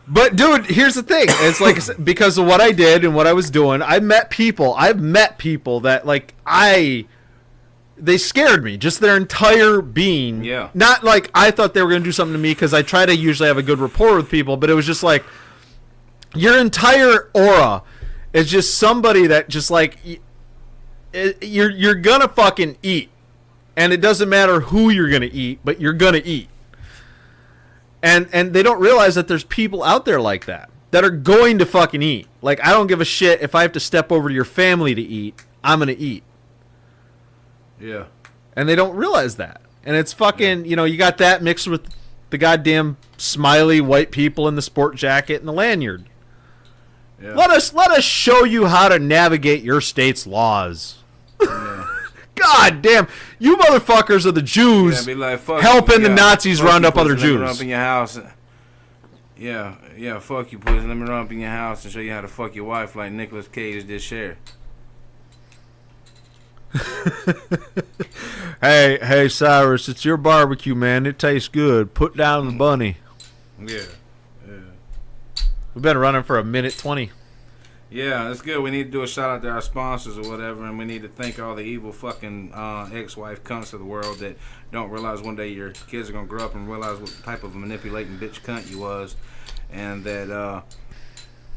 But dude, here's the thing. It's like, because of what I did and what I was doing, I've met people that like they scared me, just their entire being. Yeah. Not like I thought they were going to do something to me, because I try to usually have a good rapport with people, but it was just like your entire aura is just somebody that just like you're going to fucking eat. And it doesn't matter who you're going to eat, but you're going to eat. And they don't realize that there's people out there like that are going to fucking eat. Like, I don't give a shit if I have to step over to your family to eat. I'm going to eat. Yeah. And they don't realize that. And it's fucking, you know, you got that mixed with the goddamn smiley white people in the sport jacket and the lanyard. Yeah. Let us show you how to navigate your state's laws. Yeah. God damn, you motherfuckers are the Jews helping the Nazis round up other Jews. Let me run up in your house. Yeah, fuck you, pussy. Let me run up in your house and show you how to fuck your wife like Nicolas Cage did Cher. Hey, Cyrus, it's your barbecue, man. It tastes good. Put down the bunny. Yeah. We've been running for 1:20. Yeah, that's good. We need to do a shout out to our sponsors or whatever, and we need to thank all the evil fucking ex-wife cunts of the world that don't realize one day your kids are gonna grow up and realize what type of manipulating bitch cunt you was, and that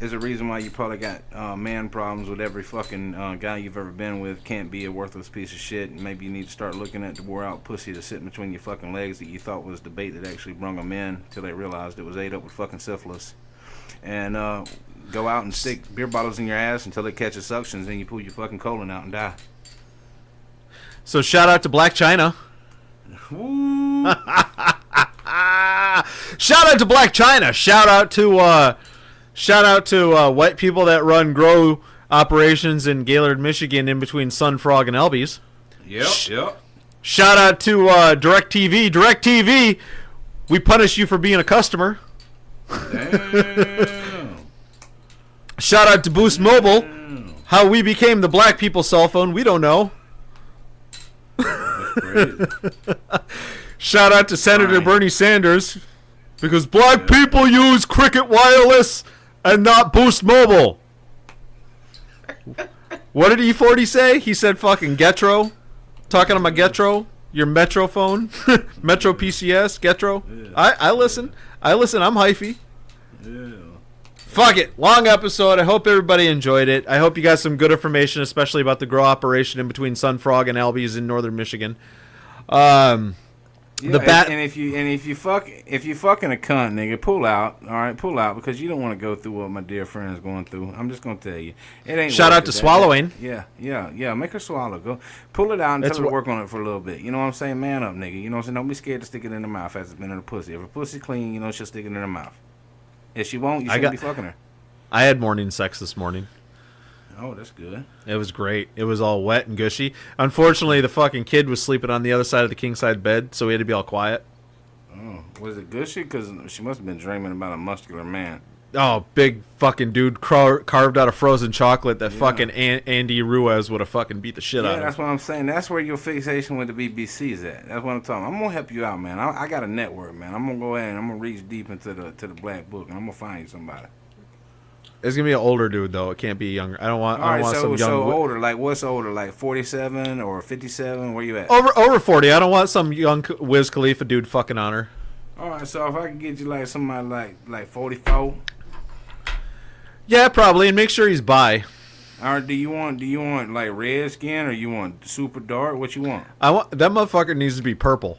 is a reason why you probably got man problems with every fucking guy you've ever been with. Can't be a worthless piece of shit, and maybe you need to start looking at the wore out pussy that's sitting between your fucking legs that you thought was the bait that actually brung them in, till they realized it was ate up with fucking syphilis. And go out and stick beer bottles in your ass until it catches suctions, and you pull your fucking colon out and die. So shout out to Black China. Shout out to Black China. Shout out to white people that run grow operations in Gaylord, Michigan, in between Sunfrog and Elby's. Yep. Shout out to DirecTV. DirecTV, we punish you for being a customer. Damn. Shout out to Boost Mobile. How we became the black people cell phone, we don't know. That's great. Shout out to Senator Bernie Sanders, because black people use Cricket Wireless and not Boost Mobile. What did E40 say? He said fucking Getro. Talking about Getro. Your Metro phone? Metro PCS? Getro? Yeah. I listen. I'm hyphy. Yeah. Fuck it. Long episode. I hope everybody enjoyed it. I hope you got some good information, especially about the grow operation in between Sunfrog and Albies in northern Michigan. Yeah, and if you fucking a cunt, nigga, pull out. All right, pull out, because you don't want to go through what my dear friend is going through. I'm just gonna tell you, it ain't. Shout out to swallowing. Yeah. Make her swallow. Go pull it out and tell her to work on it for a little bit. You know what I'm saying? Man up, nigga. You know what I'm saying? Don't be scared to stick it in her mouth as it's been in her pussy. If her pussy clean, you know she'll stick it in her mouth. If she won't, you shouldn't be fucking her. I had morning sex this morning. Oh, that's good. It was great. It was all wet and gushy. Unfortunately, the fucking kid was sleeping on the other side of the king side bed, so we had to be all quiet. Oh, was it gushy? Because she must have been dreaming about a muscular man. Oh, big fucking dude carved out of frozen chocolate that fucking Andy Ruiz would have fucking beat the shit out of. Yeah, that's what I'm saying. That's where your fixation with the BBC is at. That's what I'm talking about. I'm going to help you out, man. I got a network, man. I'm going to go ahead and I'm going to reach deep into the black book, and I'm going to find you somebody. It's going to be an older dude, though. It can't be younger. I don't want some young... So older. Like, what's older? Like 47 or 57? Where you at? Over 40. I don't want some young Wiz Khalifa dude fucking on her. All right, so if I can get you like somebody like 44... Yeah, probably, and make sure he's bi. All right, do you want like red skin, or you want super dark? What you want? I want that motherfucker needs to be purple.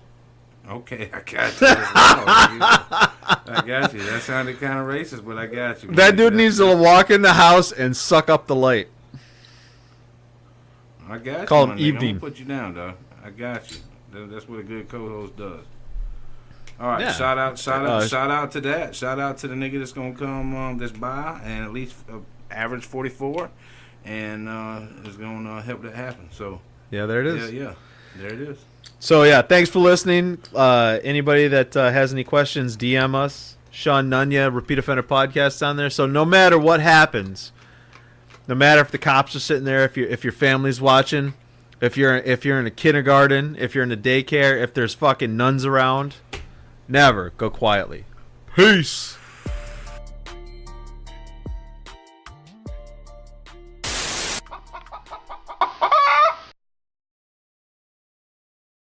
Okay, I got you. I got you. That sounded kind of racist, but I got you. Man. That dude needs to walk in the house and suck up the light. I got you. Call him I'm Evening. gonna put you down, dog. I got you. That's what a good co-host does. All right, Yeah. shout out to that. Shout out to the nigga that's gonna come this by and at least average 44, and is gonna help that happen. So Yeah, there it is. yeah, there it is. So yeah, thanks for listening. Anybody that has any questions, DM us. Sean Nunya, Repeat Offender Podcast on there. So no matter what happens, no matter if the cops are sitting there, if your family's watching, if you're in a kindergarten, if you're in a daycare, if there's fucking nuns around, never go quietly. Peace.